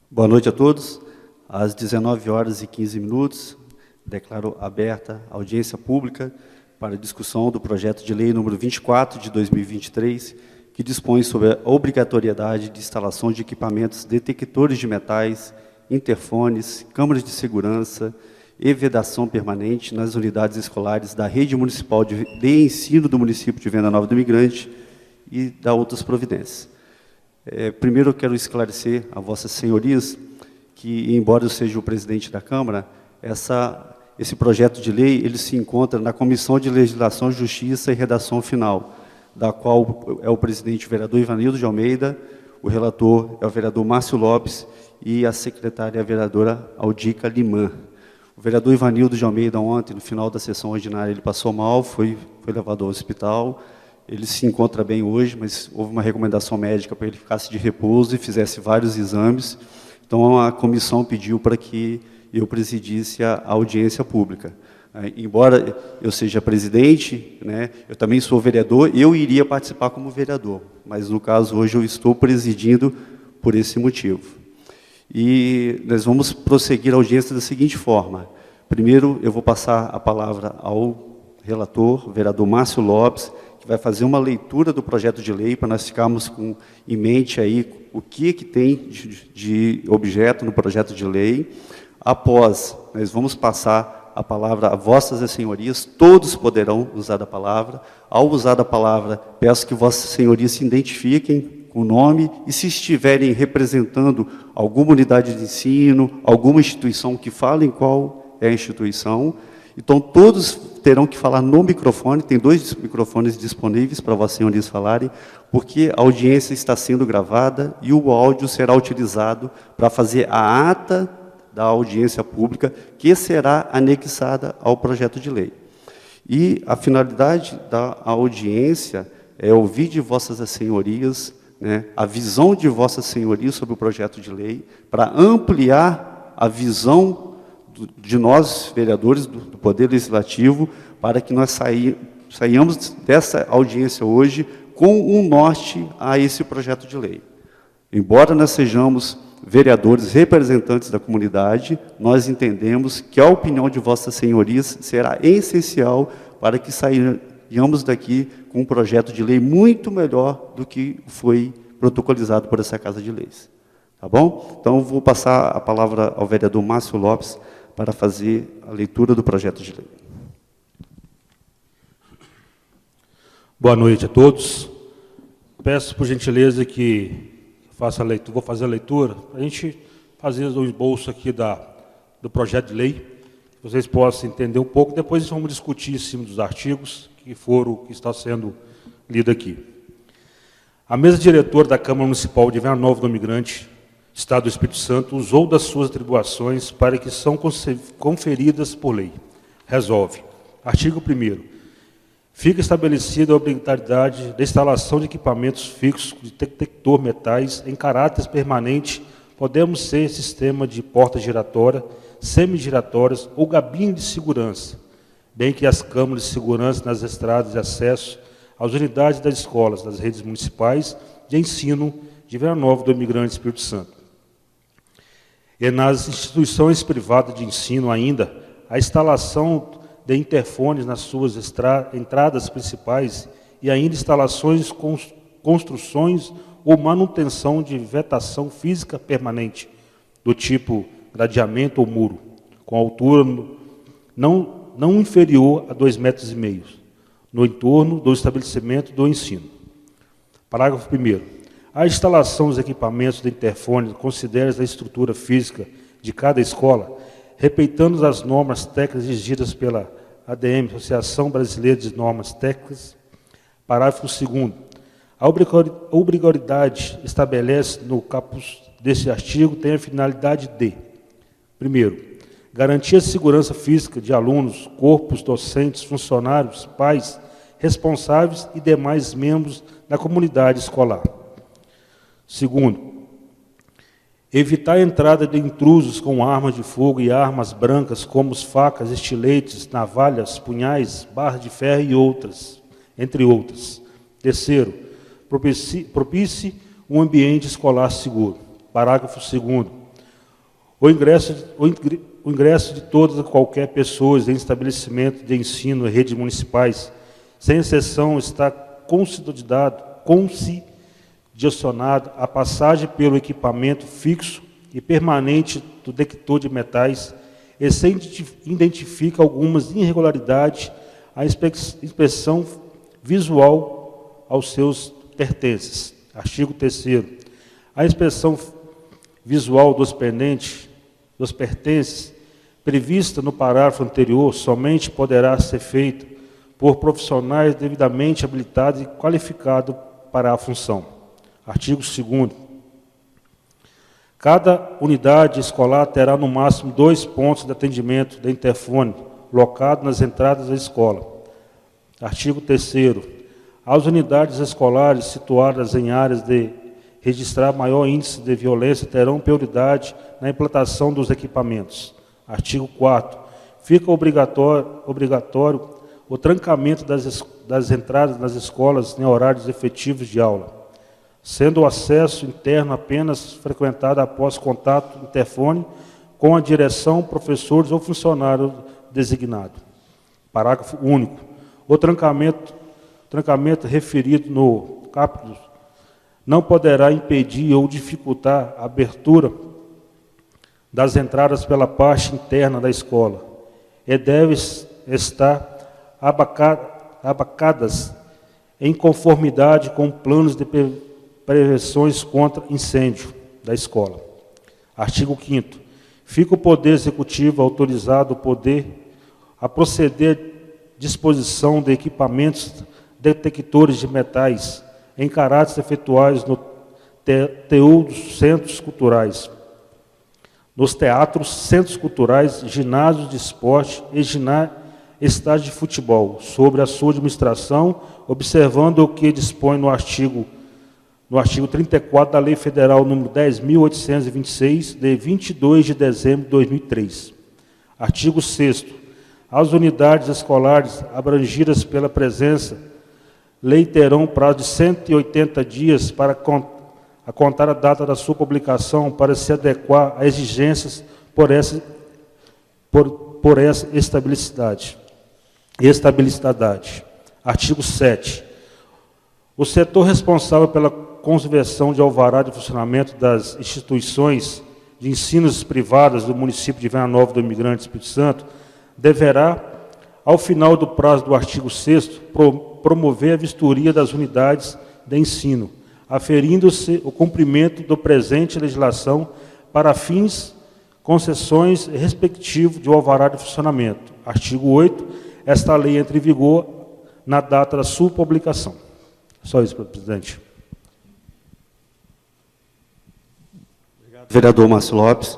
Boa noite a todos. Às 19h15, declaro aberta a audiência pública para discussão do projeto de lei número 24 de 2023, que dispõe sobre a obrigatoriedade de instalação de equipamentos detectores de metais, interfones, câmaras de segurança e vedação permanente nas unidades escolares da rede municipal de ensino do município de Venda Nova do Imigrante e da outras providências. Primeiro, eu quero esclarecer a vossas senhorias que, embora eu seja o presidente da Câmara, esse projeto de lei ele se encontra na Comissão de Legislação, Justiça e Redação Final, da qual é o presidente o vereador Ivanildo de Almeida, o relator é o vereador Márcio Lopes e a secretária é a vereadora Aldica Limã. O vereador Ivanildo de Almeida, ontem, no final da sessão ordinária, ele passou mal, foi levado ao hospital. Ele se encontra bem hoje, mas houve uma recomendação médica para ele ficasse de repouso e fizesse vários exames. Então, a comissão pediu para que eu presidisse a audiência pública. Embora eu seja presidente, né, eu também sou vereador, eu iria participar como vereador, mas, no caso, hoje eu estou presidindo por esse motivo. E nós vamos prosseguir a audiência da seguinte forma. Primeiro, eu vou passar a palavra ao relator, o vereador Márcio Lopes, que vai fazer uma leitura do projeto de lei, para nós ficarmos em mente aí o que tem de objeto no projeto de lei. Após, nós vamos passar a palavra a vossas senhorias, todos poderão usar a palavra. Ao usar a palavra, peço que vossas senhorias se identifiquem com o nome e, se estiverem representando alguma unidade de ensino, alguma instituição, que falem qual é a instituição. Então, todos terão que falar no microfone, tem 2 microfones disponíveis para vossas senhorias falarem, porque a audiência está sendo gravada e o áudio será utilizado para fazer a ata da audiência pública, que será anexada ao projeto de lei. E a finalidade da audiência é ouvir de vossas senhorias, né, a visão de vossas senhorias sobre o projeto de lei, para ampliar a visão de nós, vereadores do Poder Legislativo, para que nós saiamos dessa audiência hoje com um norte a esse projeto de lei. Embora nós sejamos vereadores, representantes da comunidade, nós entendemos que a opinião de vossas senhorias será essencial para que saiamos daqui com um projeto de lei muito melhor do que foi protocolizado por essa Casa de Leis. Tá bom? Então, vou passar a palavra ao vereador Márcio Lopes para fazer a leitura do projeto de lei. Boa noite a todos. Peço, por gentileza, que faça a leitura, vou fazer a leitura, para a gente fazer o esboço aqui do projeto de lei, que vocês possam entender um pouco, depois vamos discutir em cima dos artigos que está sendo lido aqui. A mesa diretora da Câmara Municipal de Venda Nova do Imigrante, Estado do Espírito Santo, usou das suas atribuições para que são conferidas por lei. Resolve. Artigo 1º. Fica estabelecida a obrigatoriedade da instalação de equipamentos fixos de detector metais em caráter permanente, podemos ser sistema de porta giratória, semigiratórias ou gabine de segurança, bem que as câmaras de segurança nas estradas de acesso às unidades das escolas, das redes municipais de ensino de Venda Nova do Imigrante Espírito Santo. E nas instituições privadas de ensino ainda, a instalação de interfones nas suas entradas principais e ainda instalações, construções ou manutenção de vetação física permanente, do tipo gradeamento ou muro, com altura não inferior a 2,5 metros, no entorno do estabelecimento do ensino. Parágrafo 1º. A instalação dos equipamentos de interfone considera a estrutura física de cada escola, respeitando as normas técnicas exigidas pela ADM, Associação Brasileira de Normas Técnicas. Parágrafo 2º. A obrigatoriedade estabelece no caput deste artigo tem a finalidade de: primeiro, garantir a segurança física de alunos, corpos docentes, funcionários, pais, responsáveis e demais membros da comunidade escolar. Segundo, evitar a entrada de intrusos com armas de fogo e armas brancas, como facas, estiletes, navalhas, punhais, barras de ferro e outras, entre outras. Terceiro, propicie um ambiente escolar seguro. Parágrafo 2º. O ingresso de todas e qualquer pessoas em estabelecimento de ensino e redes municipais, sem exceção, está condicionado à passagem pelo equipamento fixo e permanente do detector de metais e se identifica algumas irregularidades, a inspeção visual aos seus pertences. Artigo 3º. A inspeção visual dos pertences, prevista no parágrafo anterior, somente poderá ser feita por profissionais devidamente habilitados e qualificados para a função. Artigo 2º. Cada unidade escolar terá no máximo 2 pontos de atendimento de interfone, locados nas entradas da escola. Artigo 3º. As unidades escolares situadas em áreas de registrar maior índice de violência terão prioridade na implantação dos equipamentos. Artigo 4º. Fica obrigatório o trancamento das entradas nas escolas em horários efetivos de aula, sendo o acesso interno apenas frequentado após contato interfone com a direção, professores ou funcionário designado. Parágrafo único. O trancamento referido no capítulo não poderá impedir ou dificultar a abertura das entradas pela parte interna da escola e deve estar abacadas em conformidade com planos de prevenções contra incêndio da escola. Artigo 5º. Fica o Poder Executivo autorizado a proceder à disposição de equipamentos detectores de metais em caráteres efetuais no TU dos centros culturais, nos teatros, centros culturais, ginásios de esporte e estádios de futebol, sobre a sua administração, observando o que dispõe no artigo 34 da Lei Federal nº 10.826, de 22 de dezembro de 2003. Artigo 6º. As unidades escolares abrangidas pela presença lei terão prazo de 180 dias para contar a data da sua publicação para se adequar a exigências por essa estabilidade. Artigo 7º. O setor responsável pela conversão de alvará de funcionamento das instituições de ensino privadas do município de Vila Nova do Imigrante Espírito Santo deverá, ao final do prazo do artigo 6º, promover a vistoria das unidades de ensino, aferindo-se o cumprimento do presente legislação para fins, concessões respectivo de alvará de funcionamento. Artigo 8º. Esta lei entra em vigor na data da sua publicação. Só isso, presidente. Obrigado, vereador Márcio Lopes.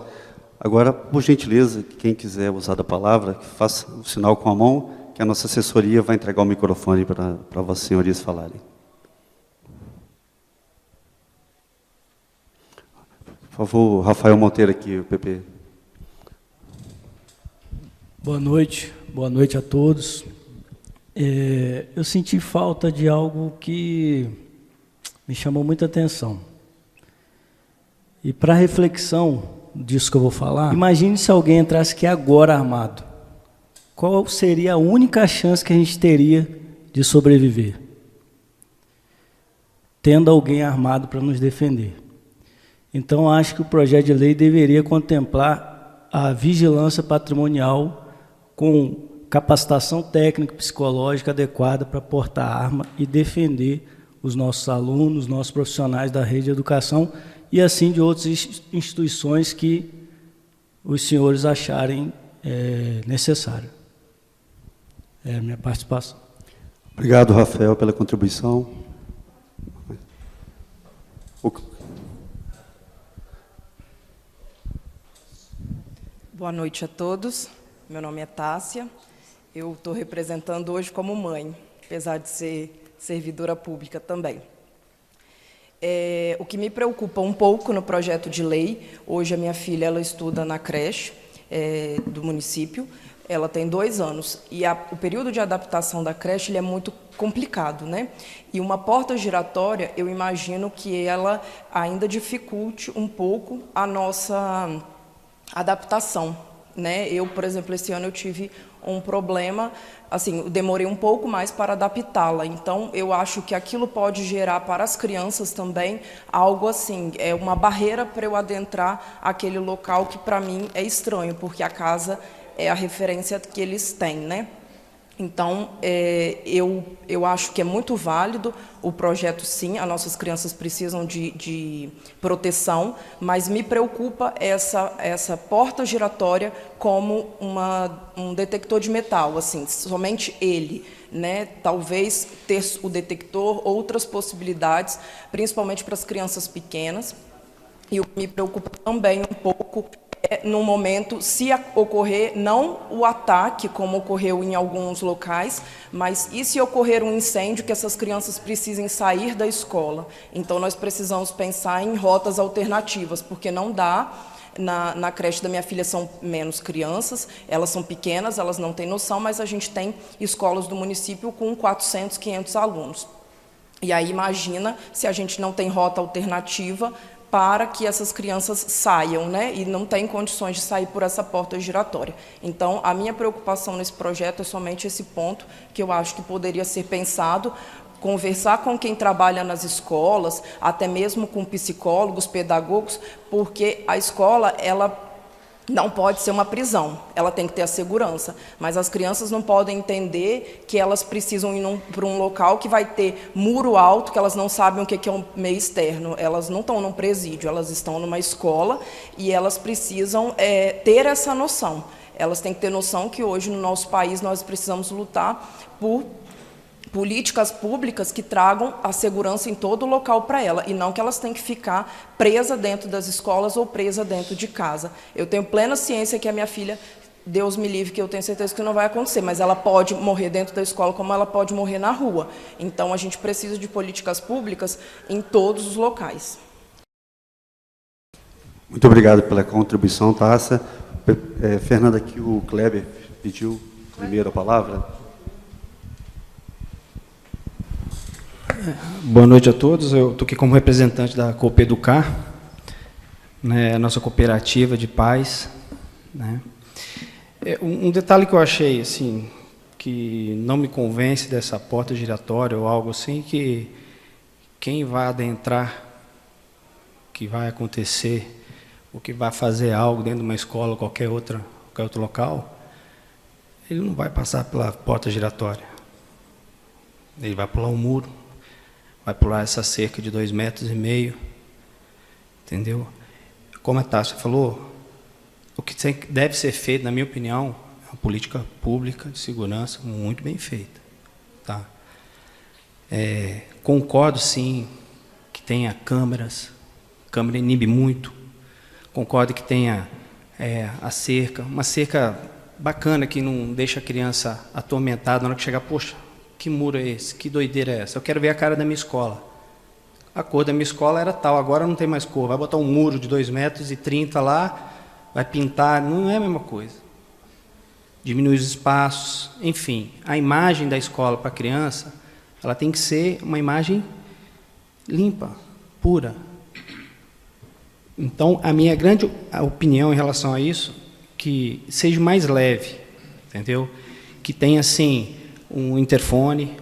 Agora, por gentileza, quem quiser usar da palavra, faça o sinal com a mão, que a nossa assessoria vai entregar o microfone para vossas senhorias falarem. Por favor, Rafael Monteiro aqui, o PP. Boa noite a todos. Eu senti falta de algo que me chamou muita atenção. E para reflexão disso que eu vou falar, imagine se alguém entrasse aqui agora armado. Qual seria a única chance que a gente teria de sobreviver? Tendo alguém armado para nos defender. Então, acho que o projeto de lei deveria contemplar a vigilância patrimonial com capacitação técnica e psicológica adequada para portar arma e defender os nossos alunos, nossos profissionais da rede de educação e assim de outras instituições que os senhores acharem necessário. É a minha participação. Obrigado, Rafael, pela contribuição. Boa noite a todos. Meu nome é Tássia. Eu estou representando hoje como mãe, apesar de ser servidora pública também. O que me preocupa um pouco no projeto de lei, hoje a minha filha ela estuda na creche do município, ela tem 2 anos, e o período de adaptação da creche ele é muito complicado, né? E uma porta giratória, eu imagino que ela ainda dificulte um pouco a nossa adaptação, né? Eu, por exemplo, esse ano eu tive um problema, assim, eu demorei um pouco mais para adaptá-la. Então, eu acho que aquilo pode gerar para as crianças também algo assim, é uma barreira para eu adentrar aquele local que para mim é estranho, porque a casa é a referência que eles têm, né? Então, eu acho que é muito válido o projeto, sim, as nossas crianças precisam de proteção, mas me preocupa essa porta giratória como um detector de metal, assim, somente ele, né? Talvez ter o detector, outras possibilidades, principalmente para as crianças pequenas. E o que me preocupa também um pouco no momento, se ocorrer, não o ataque, como ocorreu em alguns locais, mas e se ocorrer um incêndio que essas crianças precisem sair da escola? Então, nós precisamos pensar em rotas alternativas, porque não dá. Na creche da minha filha são menos crianças, elas são pequenas, elas não têm noção, mas a gente tem escolas do município com 400, 500 alunos. E aí, imagina se a gente não tem rota alternativa para que essas crianças saiam, né? E não têm condições de sair por essa porta giratória. Então, a minha preocupação nesse projeto é somente esse ponto, que eu acho que poderia ser pensado, conversar com quem trabalha nas escolas, até mesmo com psicólogos, pedagogos, porque a escola, ela não pode ser uma prisão, ela tem que ter a segurança, mas as crianças não podem entender que elas precisam ir para um local que vai ter muro alto, que elas não sabem o que é um meio externo, elas não estão num presídio, elas estão numa escola e elas precisam ter essa noção. Elas têm que ter noção que hoje no nosso país nós precisamos lutar por políticas públicas que tragam a segurança em todo o local para ela, e não que elas têm que ficar presa dentro das escolas ou presa dentro de casa. Eu tenho plena ciência que a minha filha, Deus me livre, que eu tenho certeza que não vai acontecer, mas ela pode morrer dentro da escola como ela pode morrer na rua. Então, a gente precisa de políticas públicas em todos os locais. Muito obrigado pela contribuição, Tássia. Fernanda, aqui o Kleber pediu primeiro a palavra. Boa noite a todos. Eu estou aqui como representante da Copeducar, né, a nossa cooperativa de pais, né. Um detalhe que eu achei assim que não me convence dessa porta giratória ou algo assim, que quem vai adentrar, que vai acontecer, ou que vai fazer algo dentro de uma escola ou qualquer outro local, ele não vai passar pela porta giratória. Ele vai pular um muro, vai pular essa cerca de 2,5 metros, entendeu? Como a Tássia falou, o que deve ser feito, na minha opinião, é uma política pública de segurança muito bem feita. Tá? Concordo, sim, que tenha câmeras, câmera inibe muito. Concordo que tenha a cerca, uma cerca bacana que não deixa a criança atormentada na hora que chegar, poxa, que muro é esse? Que doideira é essa? Eu quero ver a cara da minha escola. A cor da minha escola era tal, agora não tem mais cor. Vai botar um muro de 2,30 metros lá, vai pintar, não é a mesma coisa. Diminui os espaços, enfim. A imagem da escola para a criança, ela tem que ser uma imagem limpa, pura. Então, a minha grande opinião em relação a isso, que seja mais leve, entendeu? Que tenha, assim, um interfone,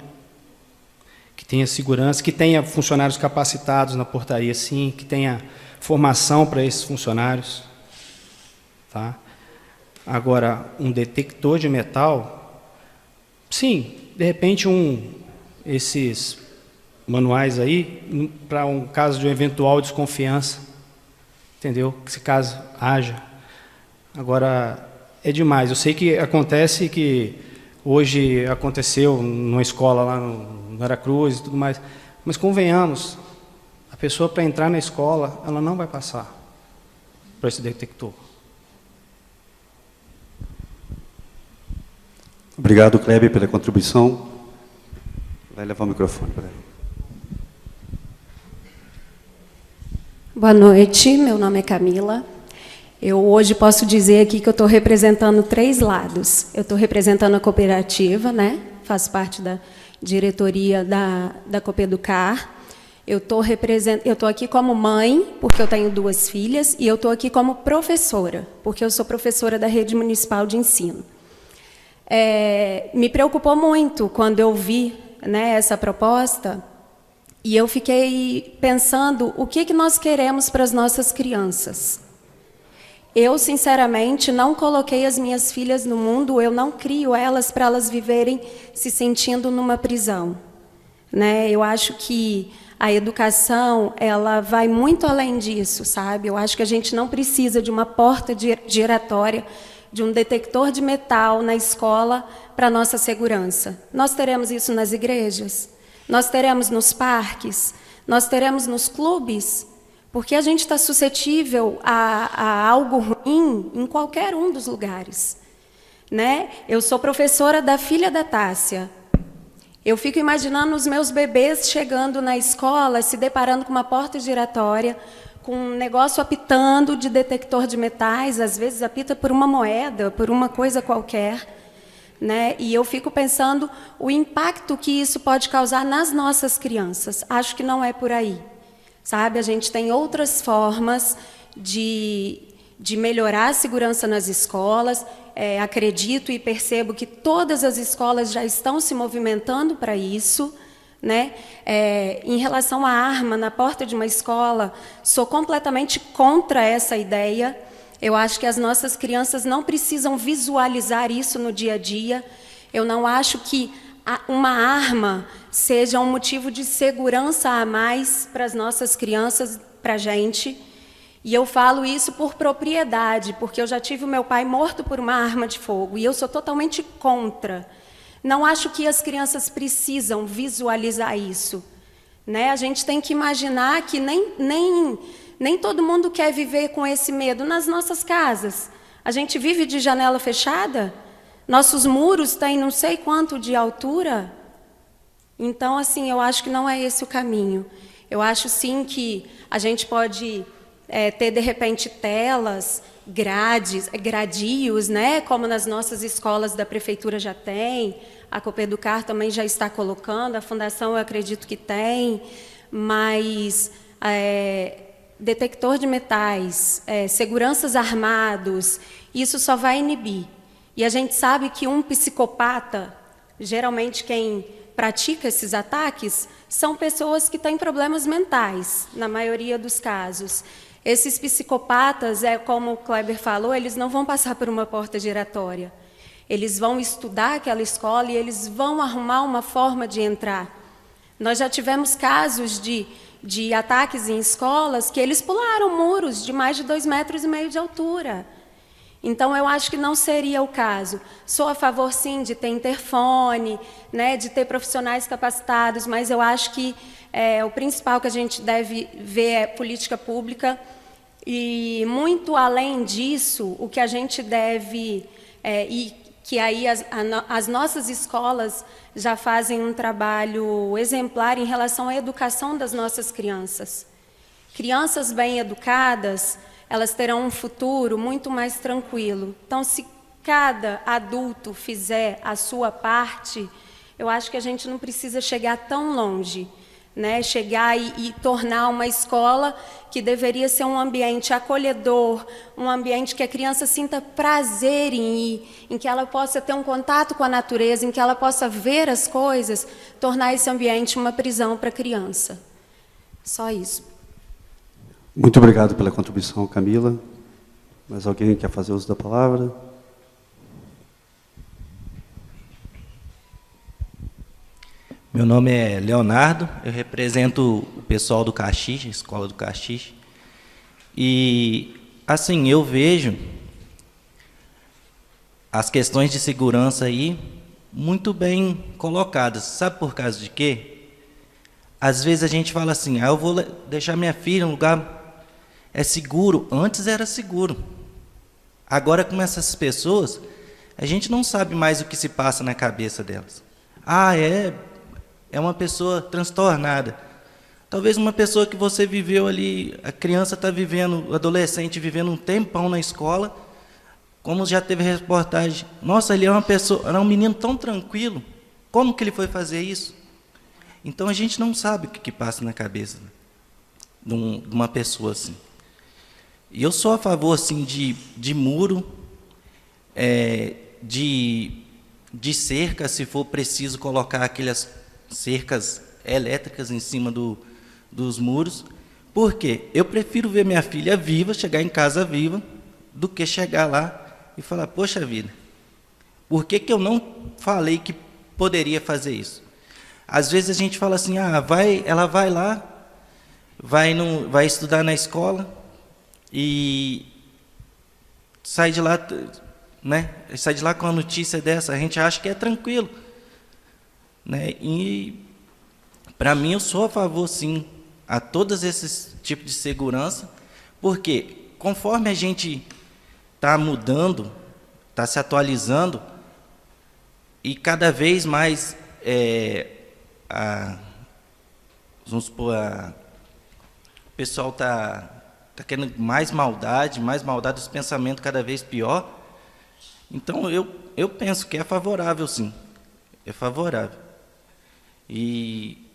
que tenha segurança, que tenha funcionários capacitados na portaria, sim, que tenha formação para esses funcionários. Tá? Agora, um detector de metal, sim, de repente esses manuais aí, para um caso de uma eventual desconfiança, entendeu? Que se caso haja. Agora, é demais. Eu sei que acontece que hoje aconteceu numa escola lá no Aracruz e tudo mais, mas convenhamos, a pessoa para entrar na escola, ela não vai passar por esse detector. Obrigado, Kleber, pela contribuição. Vai levar o microfone para ela. Boa noite, meu nome é Camila. Eu hoje posso dizer aqui que eu estou representando 3 lados. Eu estou representando a cooperativa, né? Faço parte da diretoria da Copeducar. Eu estou aqui como mãe, porque eu tenho 2 filhas, e eu estou aqui como professora, porque eu sou professora da Rede Municipal de Ensino. Me preocupou muito quando eu vi, né, essa proposta, e eu fiquei pensando o que nós queremos para as nossas crianças. Eu, sinceramente, não coloquei as minhas filhas no mundo, eu não crio elas para elas viverem se sentindo numa prisão, né? Eu acho que a educação, ela vai muito além disso, sabe? Eu acho que a gente não precisa de uma porta giratória, de um detector de metal na escola para a nossa segurança. Nós teremos isso nas igrejas, nós teremos nos parques, nós teremos nos clubes, porque a gente está suscetível a algo ruim em qualquer um dos lugares, né? Eu sou professora da filha da Tássia. Eu fico imaginando os meus bebês chegando na escola, se deparando com uma porta giratória, com um negócio apitando de detector de metais, às vezes apita por uma moeda, por uma coisa qualquer, né? E eu fico pensando o impacto que isso pode causar nas nossas crianças. Acho que não é por aí, sabe? A gente tem outras formas de melhorar a segurança nas escolas. Acredito e percebo que todas as escolas já estão se movimentando para isso, né? Em relação à arma na porta de uma escola, sou completamente contra essa ideia. Eu acho que as nossas crianças não precisam visualizar isso no dia a dia. Eu não acho que uma arma seja um motivo de segurança a mais para as nossas crianças, para a gente. E eu falo isso por propriedade, porque eu já tive o meu pai morto por uma arma de fogo, e eu sou totalmente contra. Não acho que as crianças precisam visualizar isso, né? A gente tem que imaginar que nem todo mundo quer viver com esse medo nas nossas casas. A gente vive de janela fechada, nossos muros têm não sei quanto de altura. Então, assim, eu acho que não é esse o caminho. Eu acho, sim, que a gente pode ter, de repente, telas, gradios, né? Como nas nossas escolas da prefeitura já tem, a Copeducar também já está colocando, a Fundação eu acredito que tem, mas detector de metais, seguranças armados, isso só vai inibir. E a gente sabe que um psicopata, geralmente quem pratica esses ataques, são pessoas que têm problemas mentais, na maioria dos casos. Esses psicopatas, como o Kleber falou, eles não vão passar por uma porta giratória. Eles vão estudar aquela escola e eles vão arrumar uma forma de entrar. Nós já tivemos casos de ataques em escolas que eles pularam muros de mais de 2,5 metros de altura. Então, eu acho que não seria o caso. Sou a favor, sim, de ter interfone, né, de ter profissionais capacitados, mas eu acho que o principal que a gente deve ver é política pública. E, muito além disso, o que a gente deve, e que aí as nossas escolas já fazem um trabalho exemplar em relação à educação das nossas crianças. Crianças bem educadas, elas terão um futuro muito mais tranquilo. Então, se cada adulto fizer a sua parte, eu acho que a gente não precisa chegar tão longe, né? Chegar e tornar uma escola que deveria ser um ambiente acolhedor, um ambiente que a criança sinta prazer em ir, em que ela possa ter um contato com a natureza, em que ela possa ver as coisas, tornar esse ambiente uma prisão para a criança. Só isso. Muito obrigado pela contribuição, Camila. Mais alguém quer fazer uso da palavra? Meu nome é Leonardo, eu represento o pessoal do Caxixe, a escola do Caxixe. E, assim, eu vejo as questões de segurança aí muito bem colocadas. Sabe por causa de quê? Às vezes a gente fala assim, eu vou deixar minha filha em um lugar seguro. Antes era seguro. Agora, com essas pessoas, a gente não sabe mais o que se passa na cabeça delas. É uma pessoa transtornada. Talvez uma pessoa que você viveu ali, a criança está vivendo, o adolescente vivendo um tempão na escola, como já teve reportagem, nossa, ele é uma pessoa, era um menino tão tranquilo, como que ele foi fazer isso? Então a gente não sabe o que passa na cabeça de uma pessoa assim. E eu sou a favor assim, de muro, de cerca, se for preciso colocar aquelas cercas elétricas em cima dos muros. Por quê? Eu prefiro ver minha filha viva, chegar em casa viva, do que chegar lá e falar, poxa vida, por que eu não falei que poderia fazer isso? Às vezes a gente fala assim, ela vai lá, vai estudar na escola e sai de lá, né? Sai de lá com a notícia dessa, a gente acha que é tranquilo, né? E para mim eu sou a favor, sim, a todos esses tipos de segurança, porque conforme a gente está mudando, está se atualizando, e cada vez mais vamos supor, o pessoal está querendo mais maldade, os pensamentos cada vez pior. Então eu penso que é favorável, sim, é favorável. E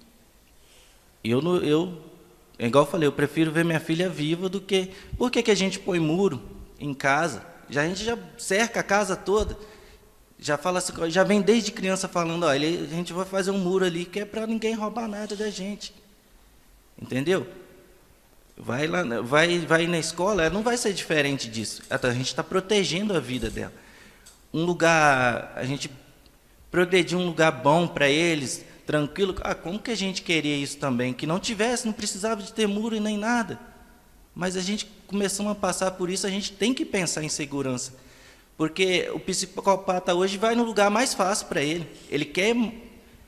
é igual eu falei, eu prefiro ver minha filha viva do que... Por que a gente põe muro em casa? A gente já cerca a casa toda, já fala assim, já vem desde criança falando, olha, a gente vai fazer um muro ali que é para ninguém roubar nada da gente. Entendeu? Vai na escola, não vai ser diferente disso. A gente está protegendo a vida dela. Um lugar, a gente progredir um lugar bom para eles, tranquilo. Como que a gente queria isso também? Que não precisava de ter muro e nem nada. Mas a gente começou a passar por isso, a gente tem que pensar em segurança. Porque o psicopata hoje vai no lugar mais fácil para ele. Ele quer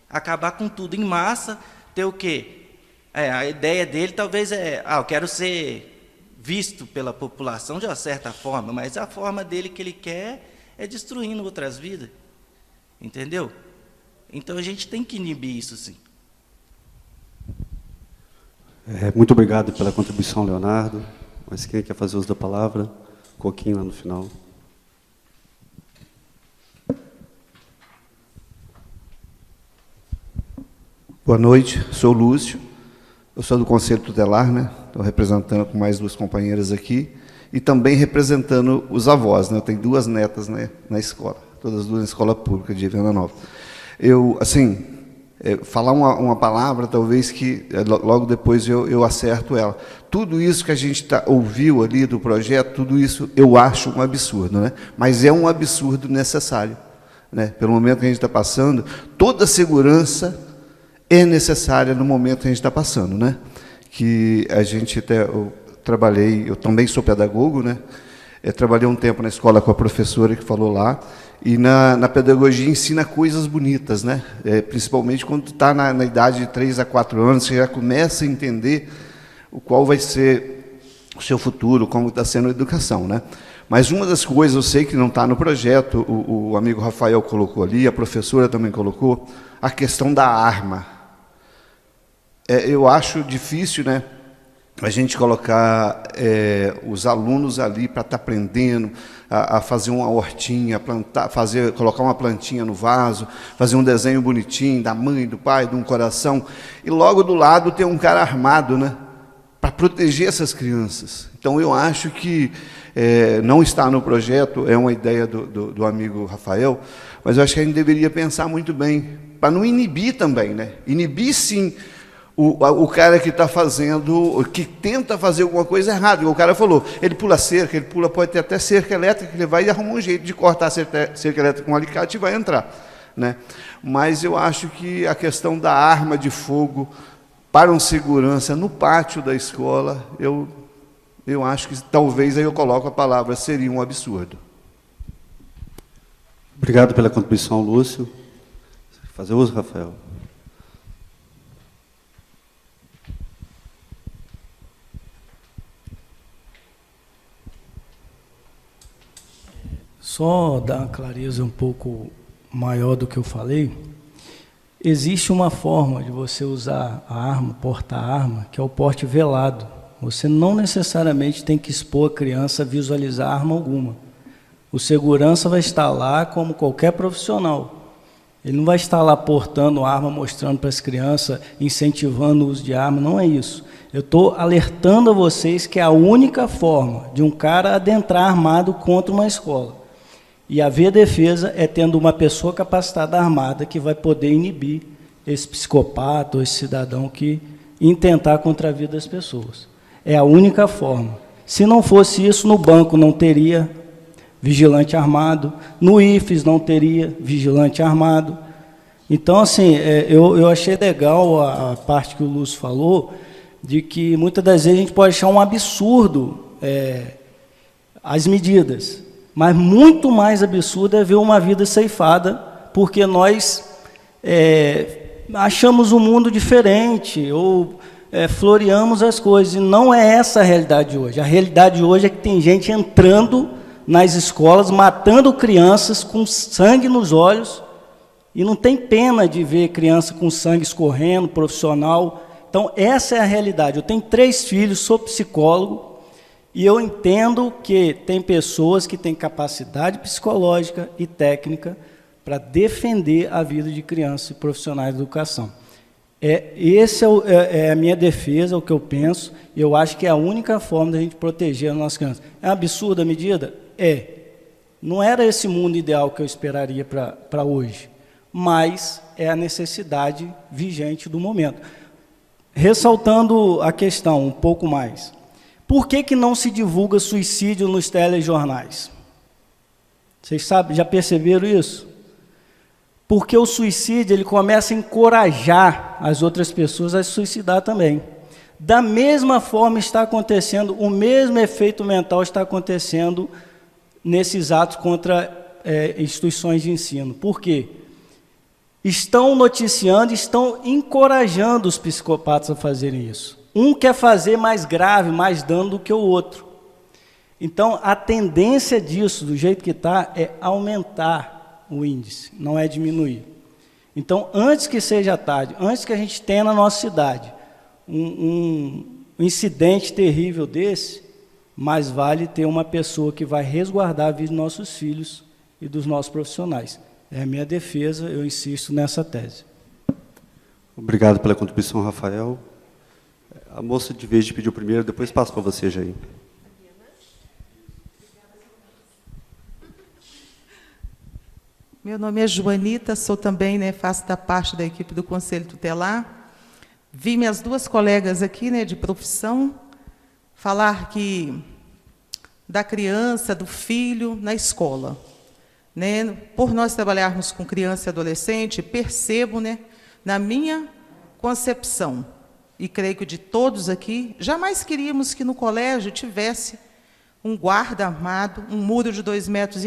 acabar com tudo em massa, ter o quê? A ideia dele talvez eu quero ser visto pela população de uma certa forma, mas a forma dele que ele quer é destruindo outras vidas. Entendeu? Então a gente tem que inibir isso, sim. Muito obrigado pela contribuição, Leonardo. Mas quem quer fazer uso da palavra? Coquinho lá no final. Boa noite, sou o Lúcio. Eu sou do Conselho Tutelar, né? Estou representando com mais duas companheiras aqui. E também representando os avós, né? Eu tenho duas netas, né, na escola, todas duas na escola pública de Helena Nova. Eu, assim, falar uma palavra, talvez que logo depois eu acerto ela. Tudo isso que a gente ouviu ali do projeto, tudo isso eu acho um absurdo, né? Mas é um absurdo necessário, né? Pelo momento que a gente está passando, toda segurança é necessária no momento que a gente está passando, né? Que a gente eu também sou pedagogo, né? Trabalhei um tempo na escola com a professora que falou lá, e na pedagogia ensina coisas bonitas, né? Principalmente quando está na idade de 3 a 4 anos, você já começa a entender qual vai ser o seu futuro, como está sendo a educação, né? Mas uma das coisas, eu sei que não está no projeto, o amigo Rafael colocou ali, a professora também colocou, a questão da arma. Eu acho difícil, né, a gente colocar os alunos ali para estar aprendendo a fazer uma hortinha, colocar uma plantinha no vaso, fazer um desenho bonitinho da mãe, do pai, de um coração, e logo do lado tem um cara armado, né, para proteger essas crianças. Então, eu acho que não está no projeto, é uma ideia do amigo Rafael, mas eu acho que a gente deveria pensar muito bem, para não inibir também, né? Inibir, sim, o cara que está fazendo, que tenta fazer alguma coisa errada. O cara falou, ele pula cerca, pode ter até cerca elétrica, ele vai arrumar um jeito de cortar a cerca elétrica com um alicate e vai entrar, né? Mas eu acho que a questão da arma de fogo para um segurança no pátio da escola, eu acho que talvez aí eu coloco a palavra, seria um absurdo. Obrigado pela contribuição, Lúcio. Fazer uso, Rafael. Só dar uma clareza um pouco maior do que eu falei, existe uma forma de você usar a arma, porta-arma, que é o porte velado. Você não necessariamente tem que expor a criança a visualizar arma alguma. O segurança vai estar lá como qualquer profissional. Ele não vai estar lá portando arma, mostrando para as crianças, incentivando o uso de arma, não é isso. Eu estou alertando a vocês que é a única forma de um cara adentrar armado contra uma escola e haver defesa é tendo uma pessoa capacitada armada que vai poder inibir esse psicopata ou esse cidadão que intentar contra a vida das pessoas. É a única forma. Se não fosse isso, no banco não teria vigilante armado, no IFES não teria vigilante armado. Então, assim, eu achei legal a parte que o Lúcio falou, de que muitas das vezes a gente pode achar um absurdo as medidas, mas muito mais absurdo é ver uma vida ceifada, porque nós achamos um mundo diferente, ou floreamos as coisas, e não é essa a realidade hoje. A realidade hoje é que tem gente entrando nas escolas, matando crianças com sangue nos olhos, e não tem pena de ver criança com sangue escorrendo, profissional. Então, essa é a realidade. Eu tenho 3 filhos, sou psicólogo, e eu entendo que tem pessoas que têm capacidade psicológica e técnica para defender a vida de crianças e profissionais de educação. Esse é a minha defesa, é o que eu penso, e eu acho que é a única forma da gente proteger as nossas crianças. É uma absurda a medida? Não era esse mundo ideal que eu esperaria para hoje, mas é a necessidade vigente do momento. Ressaltando a questão um pouco mais, por que não se divulga suicídio nos telejornais? Vocês sabem, já perceberam isso? Porque o suicídio ele começa a encorajar as outras pessoas a se suicidar também. Da mesma forma está acontecendo, o mesmo efeito mental está acontecendo nesses atos contra instituições de ensino. Por quê? Estão noticiando, estão encorajando os psicopatas a fazerem isso. Um quer fazer mais grave, mais dano do que o outro. Então, a tendência disso, do jeito que está, é aumentar o índice, não é diminuir. Então, antes que seja tarde, antes que a gente tenha na nossa cidade um incidente terrível desse, mais vale ter uma pessoa que vai resguardar a vida dos nossos filhos e dos nossos profissionais. É a minha defesa, eu insisto nessa tese. Obrigado pela contribuição, Rafael. A moça de vez pediu primeiro, depois passo para você, Jair. Meu nome é Joanita, sou também, faço parte da equipe do Conselho Tutelar. Vi minhas 2 colegas aqui, de profissão, falar da criança, do filho na escola. Por nós trabalharmos com criança e adolescente, percebo, na minha concepção, e creio que de todos aqui, jamais queríamos que no colégio tivesse um guarda armado, um muro de 2,5 metros.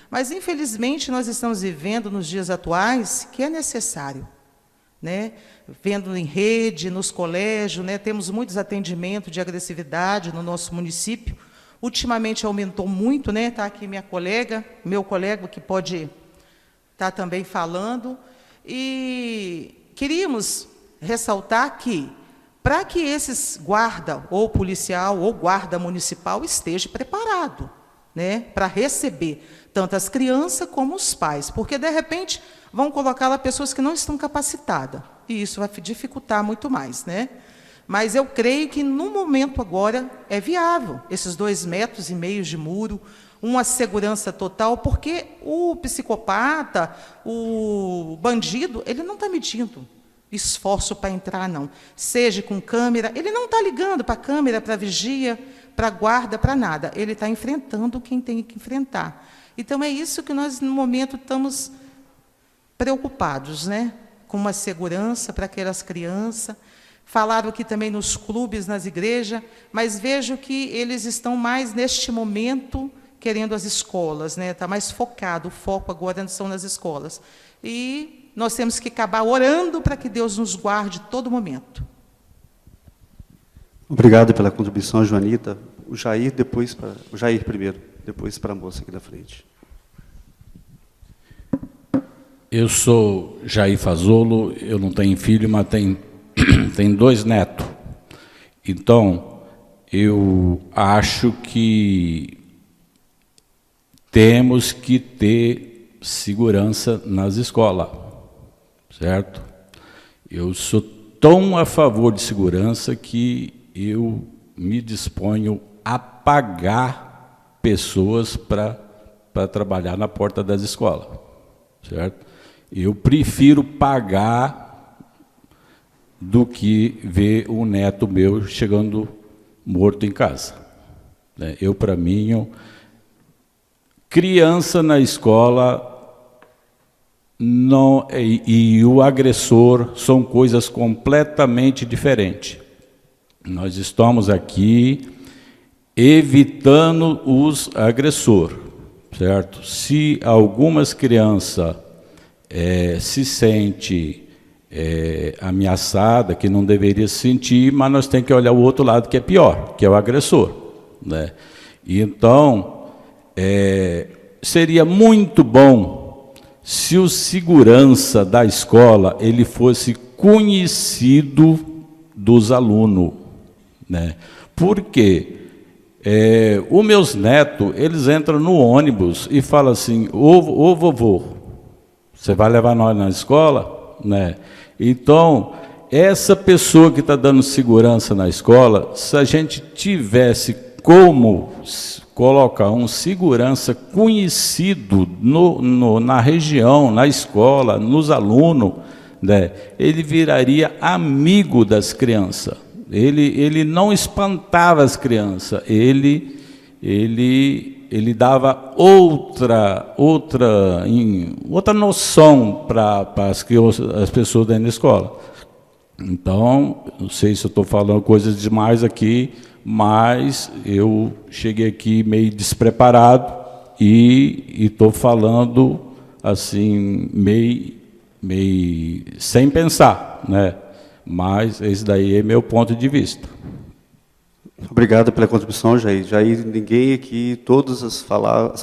Mas, infelizmente, nós estamos vivendo nos dias atuais que é necessário. Vendo em rede, nos colégios, temos muitos atendimentos de agressividade no nosso município. Ultimamente aumentou muito, está aqui meu colega que pode estar também falando. E queríamos ressaltar que, para que esses guarda, ou policial, ou guarda municipal, esteja preparado, para receber tanto as crianças como os pais, porque, de repente, vão colocar lá pessoas que não estão capacitadas, e isso vai dificultar muito mais. Mas eu creio que, no momento agora, é viável esses 2,5 metros de muro, uma segurança total, porque o psicopata, o bandido, ele não está medindo esforço para entrar, não. Seja com câmera, ele não está ligando para a câmera, para a vigia, para a guarda, para nada. Ele está enfrentando quem tem que enfrentar. Então, é isso que nós, no momento, estamos preocupados, com uma segurança para aquelas crianças. Falaram aqui também nos clubes, nas igrejas, mas vejo que eles estão mais, neste momento, querendo as escolas. Está mais focado, o foco agora são nas escolas. E nós temos que acabar orando para que Deus nos guarde todo momento. Obrigado pela contribuição, Joanita. O Jair primeiro, depois para a moça aqui da frente. Eu sou Jair Fazolo, eu não tenho filho, mas tenho 2 netos. Então, eu acho que temos que ter segurança nas escolas, certo? Eu sou tão a favor de segurança que eu me disponho a pagar pessoas para trabalhar na porta das escolas, certo? Eu prefiro pagar do que ver um neto meu chegando morto em casa. Eu, para mim, criança na escola não, e o agressor são coisas completamente diferentes. Nós estamos aqui evitando os agressores, certo? Se algumas crianças se sentem ameaçada, que não deveria se sentir, mas nós temos que olhar o outro lado que é pior, que é o agressor, né? E então, seria muito bom se o segurança da escola ele fosse conhecido dos alunos, né? Porque os meus netos, eles entram no ônibus e falam assim, ô vovô, você vai levar nós na escola? Né? Então, essa pessoa que está dando segurança na escola, se a gente tivesse como colocar um segurança conhecido na região, na escola, nos alunos, né, ele viraria amigo das crianças. Ele não espantava as crianças, ele dava outra noção para as pessoas dentro da escola. Então, não sei se eu estou falando coisas demais aqui, mas eu cheguei aqui meio despreparado e estou falando assim, meio sem pensar, né? Mas esse daí é meu ponto de vista. Obrigado pela contribuição, Jair. Jair, ninguém aqui, todas as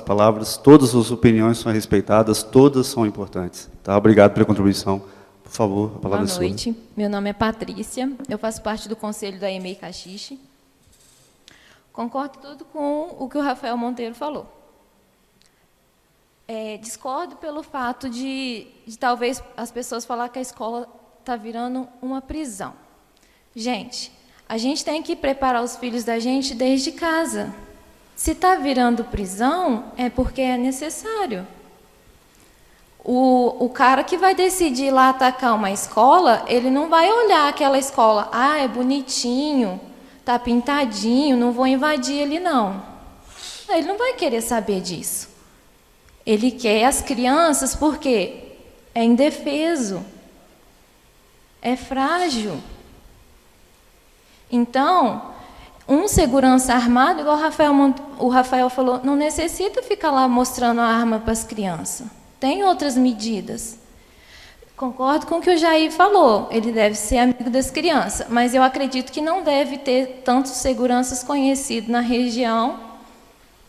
palavras, todas as opiniões são respeitadas, todas são importantes. Tá? Obrigado pela contribuição. Por favor, a palavra é sua. Boa noite. Meu nome é Patrícia, eu faço parte do conselho da EMEI Caxixe. Concordo tudo com o que o Rafael Monteiro falou. Discordo pelo fato de talvez as pessoas falarem que a escola está virando uma prisão. Gente, a gente tem que preparar os filhos da gente desde casa. Se está virando prisão, é porque é necessário. O cara que vai decidir ir lá atacar uma escola, ele não vai olhar aquela escola, é bonitinho, está pintadinho, não vou invadir ele, não. Ele não vai querer saber disso. Ele quer as crianças porque é indefeso, é frágil. Então, um segurança armado, igual o Rafael falou, não necessita ficar lá mostrando a arma para as crianças. Tem outras medidas. Concordo com o que o Jair falou, ele deve ser amigo das crianças, mas eu acredito que não deve ter tantos seguranças conhecidos na região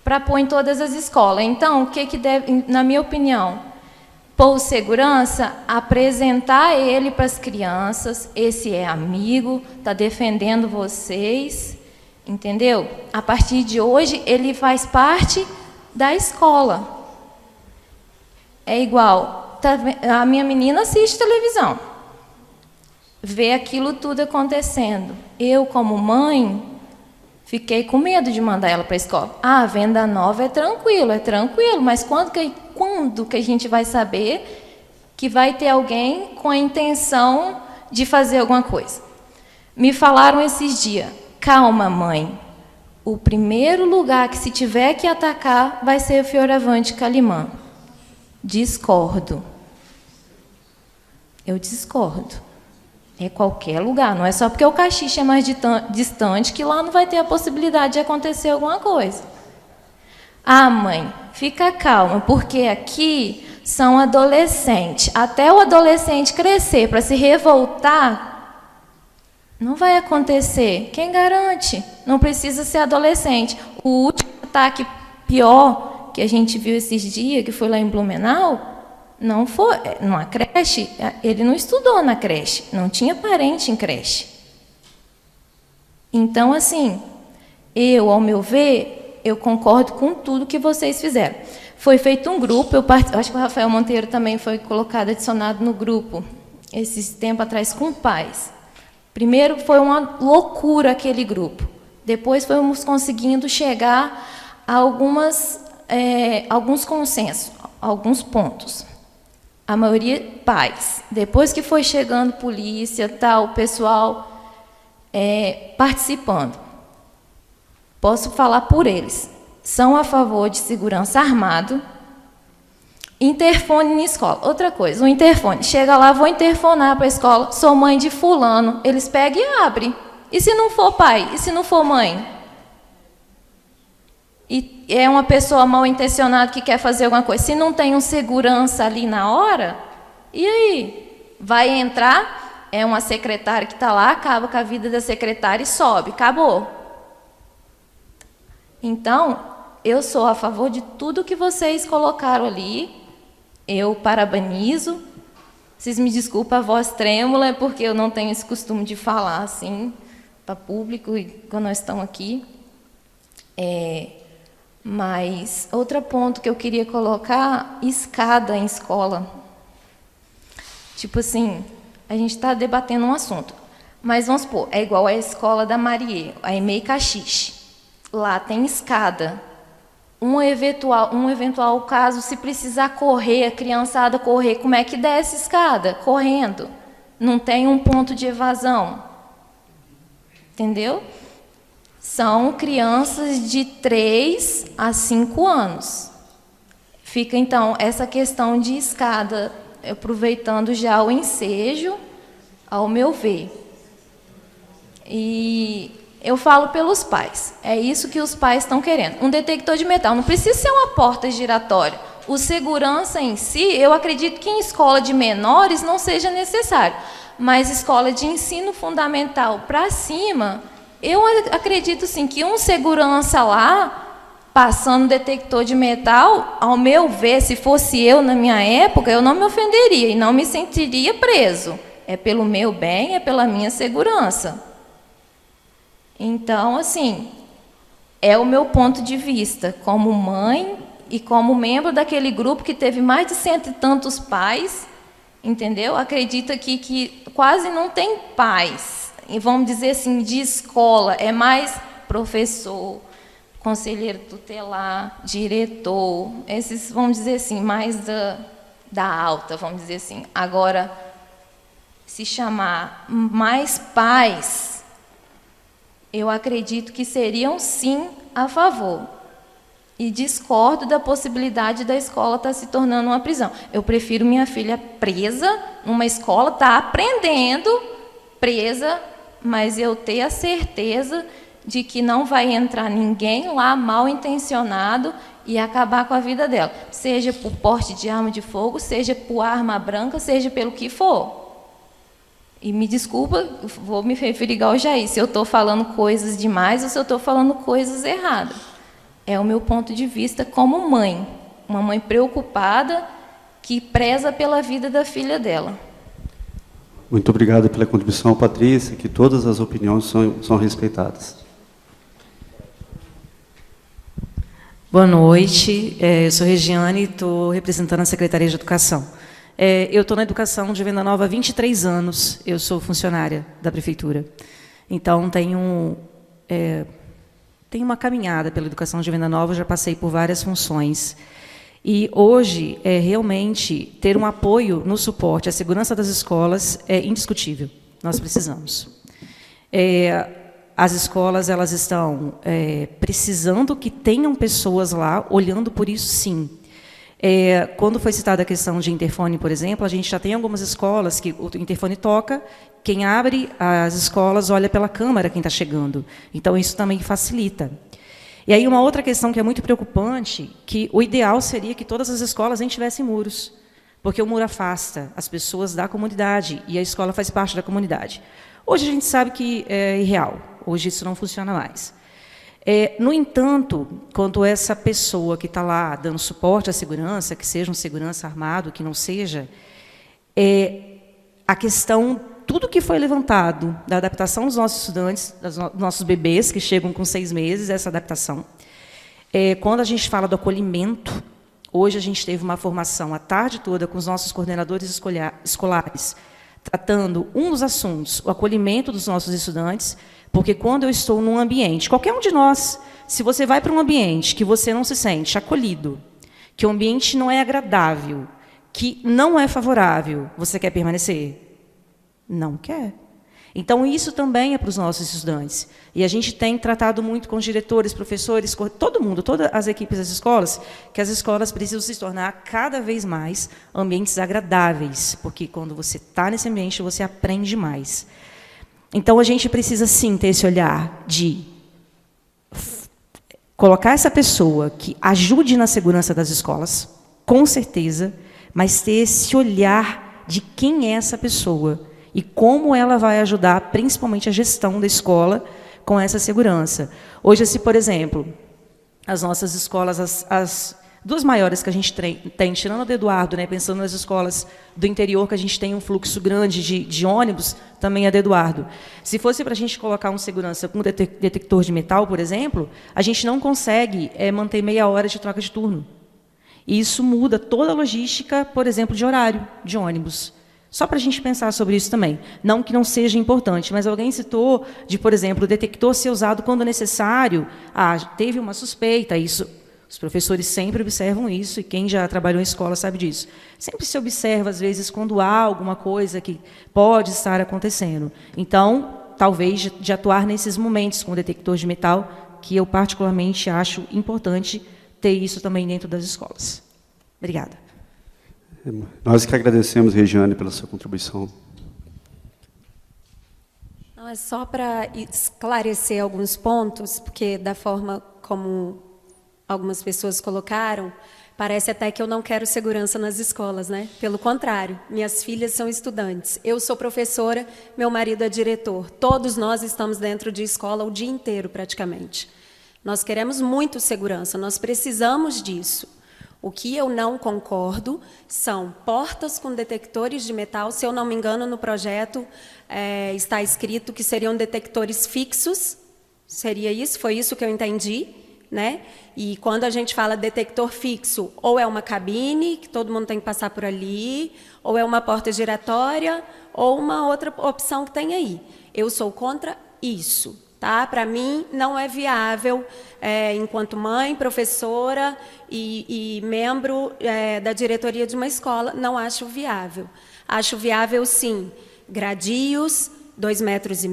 para pôr em todas as escolas. Então, o que deve, na minha opinião, pôr o segurança, apresentar ele para as crianças, esse é amigo, está defendendo vocês, entendeu? A partir de hoje, ele faz parte da escola. É igual, a minha menina assiste televisão, vê aquilo tudo acontecendo. Eu, como mãe, fiquei com medo de mandar ela para a escola. A Venda Nova é tranquilo, mas quando que a gente vai saber que vai ter alguém com a intenção de fazer alguma coisa? Me falaram esses dias, calma, mãe, o primeiro lugar que se tiver que atacar vai ser o Fioravante Calimã. Discordo. Eu discordo. É qualquer lugar, não é só porque o Caxixe é mais distante que lá não vai ter a possibilidade de acontecer alguma coisa. Mãe, fica calma, porque aqui são adolescentes. Até o adolescente crescer para se revoltar, não vai acontecer. Quem garante? Não precisa ser adolescente. O último ataque pior que a gente viu esses dias, que foi lá em Blumenau, não foi numa creche, ele não estudou na creche, não tinha parente em creche. Então, assim, ao meu ver, eu concordo com tudo que vocês fizeram. foi feito um grupo, eu acho que o Rafael Monteiro também foi colocado, adicionado no grupo, esses tempos atrás, com pais. Primeiro foi uma loucura aquele grupo. Depois fomos conseguindo chegar a alguns consensos, alguns pontos. A maioria, pais. Depois que foi chegando polícia, tal, o pessoal participando. Posso falar por eles. São a favor de segurança armado. Interfone na escola. Outra coisa, o interfone. Chega lá, vou interfonar para a escola, sou mãe de fulano. Eles pegam e abrem. E se não for pai? E se não for mãe? E é uma pessoa mal intencionada que quer fazer alguma coisa. Se não tem um segurança ali na hora, e aí? Vai entrar, é uma secretária que está lá, acaba com a vida da secretária e sobe. Acabou. Então, eu sou a favor de tudo que vocês colocaram ali. Eu parabenizo. Vocês me desculpem a voz trêmula, é porque eu não tenho esse costume de falar assim para público e quando nós estamos aqui. Mas outro ponto que eu queria colocar, escada em escola. Tipo assim, a gente está debatendo um assunto, mas vamos supor, é igual a escola da Marie, a EMEI Caxixe. Lá tem escada. Um eventual caso, se precisar correr, a criançada correr, como é que desce a escada? Correndo. Não tem um ponto de evasão. Entendeu? São crianças de 3 a 5 anos. Fica, então, essa questão de escada, aproveitando já o ensejo, ao meu ver. E eu falo pelos pais. É isso que os pais estão querendo. Um detector de metal. Não precisa ser uma porta giratória. O segurança em si, eu acredito que em escola de menores não seja necessário. Mas escola de ensino fundamental para cima, eu acredito sim que um segurança lá, passando detector de metal, ao meu ver, se fosse eu na minha época, eu não me ofenderia e não me sentiria preso. É pelo meu bem, é pela minha segurança. Então, assim, é o meu ponto de vista, como mãe e como membro daquele grupo que teve mais de 100 e tantos pais, entendeu? Acredito aqui que quase não tem pais, e vamos dizer assim, de escola, é mais professor, conselheiro tutelar, diretor, esses, vamos dizer assim, mais da alta, vamos dizer assim. Agora, se chamar mais pais, eu acredito que seriam, sim, a favor. E discordo da possibilidade da escola estar se tornando uma prisão. Eu prefiro minha filha presa numa escola, estar aprendendo, presa, mas eu ter a certeza de que não vai entrar ninguém lá mal intencionado e acabar com a vida dela. Seja por porte de arma de fogo, seja por arma branca, seja pelo que for. E me desculpa, vou me referir igual ao Jair, se eu estou falando coisas demais ou se eu estou falando coisas erradas. É o meu ponto de vista como mãe. Uma mãe preocupada que preza pela vida da filha dela. Muito obrigado pela contribuição, Patrícia, que todas as opiniões são respeitadas. Boa noite, eu sou Regiane e estou representando a Secretaria de Educação. Eu estou na educação de Venda Nova há 23 anos, eu sou funcionária da Prefeitura. Então, tenho uma caminhada pela educação de Venda Nova, já passei por várias funções. E hoje, realmente, ter um apoio no suporte à segurança das escolas é indiscutível. Nós precisamos. As escolas elas estão precisando que tenham pessoas lá olhando por isso, sim. Quando foi citada a questão de interfone, por exemplo, a gente já tem algumas escolas que o interfone toca, quem abre as escolas olha pela câmera quem está chegando. Então, isso também facilita. E aí, uma outra questão que é muito preocupante, que o ideal seria que todas as escolas nem tivessem muros, porque o muro afasta as pessoas da comunidade, e a escola faz parte da comunidade. Hoje, a gente sabe que é irreal. Hoje, isso não funciona mais. No entanto, quando essa pessoa que está lá dando suporte à segurança, que seja um segurança armado, que não seja, a questão, tudo que foi levantado da adaptação dos nossos estudantes, dos nossos bebês, que chegam com 6 meses, essa adaptação. Quando a gente fala do acolhimento, Hoje a gente teve uma formação a tarde toda com os nossos coordenadores escolares, tratando um dos assuntos, o acolhimento dos nossos estudantes, porque quando eu estou num ambiente, qualquer um de nós, se você vai para um ambiente que você não se sente acolhido, que o ambiente não é agradável, que não é favorável, você quer permanecer? Não quer. Então, isso também é para os nossos estudantes. E a gente tem tratado muito com os diretores, professores, todo mundo, todas as equipes das escolas, que as escolas precisam se tornar cada vez mais ambientes agradáveis, porque quando você está nesse ambiente, você aprende mais. Então, a gente precisa, sim, ter esse olhar de colocar essa pessoa que ajude na segurança das escolas, com certeza, mas ter esse olhar de quem é essa pessoa e como ela vai ajudar, principalmente a gestão da escola, com essa segurança. Hoje, se, por exemplo, as nossas escolas, as duas maiores que a gente tem, tirando a do Eduardo, né, pensando nas escolas do interior, que a gente tem um fluxo grande de ônibus, também a do Eduardo. Se fosse para a gente colocar um segurança com detector de metal, por exemplo, a gente não consegue manter meia hora de troca de turno. E isso muda toda a logística, por exemplo, de horário de ônibus. Só para a gente pensar sobre isso também. Não que não seja importante, mas alguém citou de, por exemplo, o detector ser usado quando necessário. Teve uma suspeita, isso. Os professores sempre observam isso, e quem já trabalhou em escola sabe disso. Sempre se observa, às vezes, quando há alguma coisa que pode estar acontecendo. Então, talvez, de atuar nesses momentos com o detector de metal, que eu particularmente acho importante ter isso também dentro das escolas. Obrigada. Nós que agradecemos, Regiane, pela sua contribuição. Não, é só para esclarecer alguns pontos, porque da forma como algumas pessoas colocaram, parece até que eu não quero segurança nas escolas, né? Pelo contrário, minhas filhas são estudantes, eu sou professora, meu marido é diretor, todos nós estamos dentro de escola o dia inteiro, praticamente. Nós queremos muito segurança, nós precisamos disso. O que eu não concordo são portas com detectores de metal. Se eu não me engano, no projeto está escrito que seriam detectores fixos. Seria isso? Foi isso que eu entendi, né? E quando a gente fala detector fixo, ou é uma cabine, que todo mundo tem que passar por ali, ou é uma porta giratória, ou uma outra opção que tem aí. Eu sou contra isso. Tá? Para mim, não é viável, enquanto mãe, professora e membro da diretoria de uma escola, não acho viável. Acho viável, sim, gradios, 2,5 metros,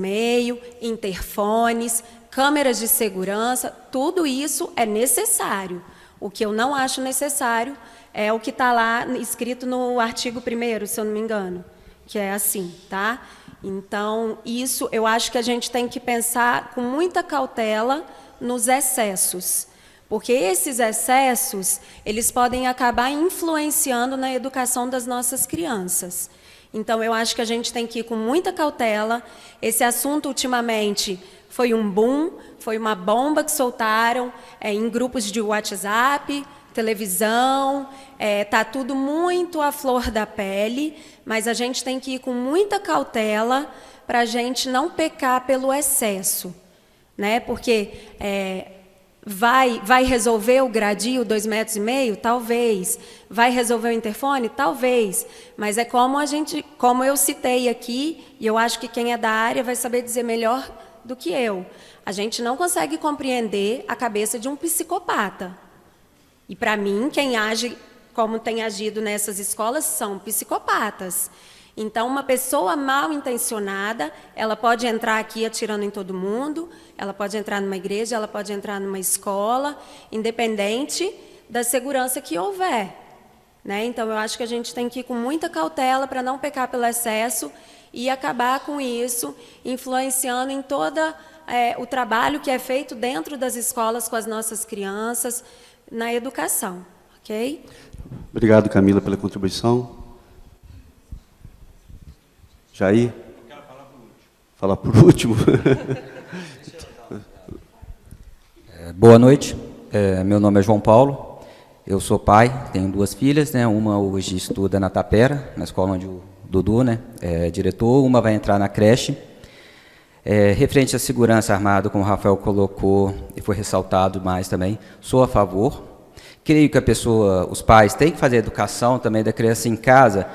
interfones, câmeras de segurança, tudo isso é necessário. O que eu não acho necessário é o que está lá escrito no artigo 1º, se eu não me engano, que é assim, tá? Então, isso eu acho que a gente tem que pensar com muita cautela nos excessos, porque esses excessos, eles podem acabar influenciando na educação das nossas crianças. Então, eu acho que a gente tem que ir com muita cautela. Esse assunto, ultimamente, foi um boom, foi uma bomba que soltaram em grupos de WhatsApp, televisão, está tudo muito à flor da pele, mas a gente tem que ir com muita cautela para a gente não pecar pelo excesso, né? Porque vai resolver o gradio 2,5 metros? Talvez. Vai resolver o interfone? Talvez. Mas é como eu citei aqui, e eu acho que quem é da área vai saber dizer melhor do que eu. A gente não consegue compreender a cabeça de um psicopata. E, para mim, quem age como tem agido nessas escolas são psicopatas. Então, uma pessoa mal intencionada, ela pode entrar aqui atirando em todo mundo, ela pode entrar numa igreja, ela pode entrar numa escola, independente da segurança que houver, né? Então, eu acho que a gente tem que ir com muita cautela para não pecar pelo excesso e acabar com isso, influenciando em todo o trabalho que é feito dentro das escolas com as nossas crianças, na educação, ok? Obrigado, Camila, pela contribuição. Jair? Eu quero falar por último. Falar por último. Boa noite, meu nome é João Paulo, eu sou pai, tenho 2 filhas, né? Uma hoje estuda na Tapera, na escola onde o Dudu, né, é diretor, uma vai entrar na creche. Referente à segurança armada, como o Rafael colocou e foi ressaltado mais também, sou a favor creio que os pais têm que fazer a educação também da criança em casa,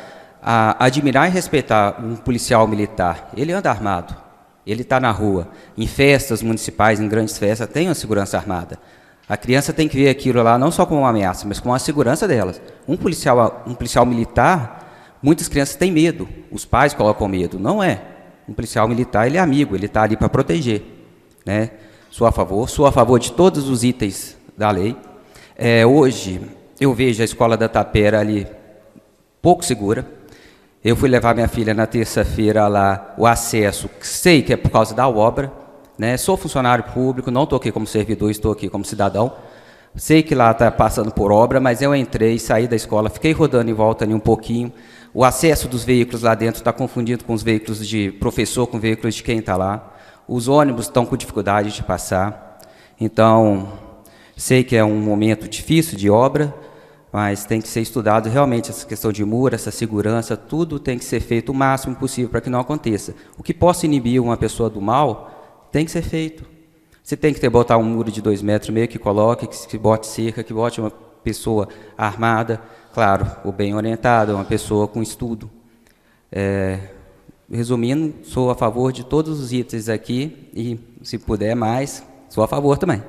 a admirar e respeitar um policial militar. Ele anda armado, ele está na rua, em festas municipais, em grandes festas, tem uma segurança armada. A criança tem que ver aquilo lá não só como uma ameaça, mas como a segurança delas. Um policial militar, muitas crianças têm medo, os pais colocam medo. Não é. Um policial militar, ele é amigo, ele está ali para proteger, né? Sou a favor de todos os itens da lei. Hoje, eu vejo a escola da Tapera ali pouco segura. Eu fui levar minha filha na terça-feira lá, o acesso, sei que é por causa da obra, né? Sou funcionário público, não estou aqui como servidor, estou aqui como cidadão. Sei que lá está passando por obra, mas eu entrei, saí da escola, fiquei rodando em volta ali um pouquinho. O acesso dos veículos lá dentro está confundido com os veículos de professor, com veículos de quem está lá. Os ônibus estão com dificuldade de passar. Então, sei que é um momento difícil de obra, mas tem que ser estudado realmente essa questão de muro, essa segurança, tudo tem que ser feito o máximo possível para que não aconteça. O que possa inibir uma pessoa do mal tem que ser feito. Você tem que botar um muro de 2,5 metros, que coloque, que bote cerca, que bote uma pessoa armada, claro, o bem orientado, uma pessoa com estudo. Resumindo, sou a favor de todos os itens aqui e, se puder mais, sou a favor também.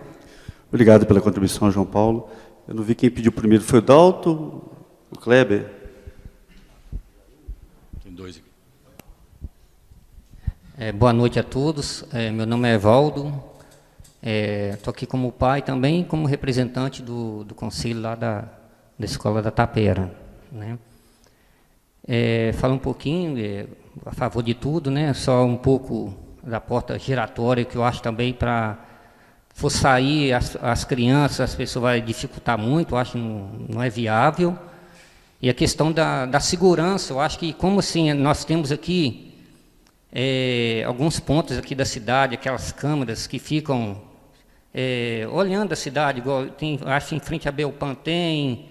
Obrigado pela contribuição, João Paulo. Eu não vi quem pediu primeiro, foi o Dalto, o Kleber. Tem dois aqui. Boa noite a todos. Meu nome é Evaldo. Estou aqui como pai também, como representante do conselho lá da Escola da Tapera, né? Falo um pouquinho a favor de tudo, né? Só um pouco da porta giratória, que eu acho também para for sair as crianças, as pessoas vai dificultar muito, eu acho que não é viável. E a questão da segurança, eu acho que como assim, nós temos aqui alguns pontos aqui da cidade, aquelas câmeras que ficam olhando a cidade, igual tem, acho em frente a Belpan tem,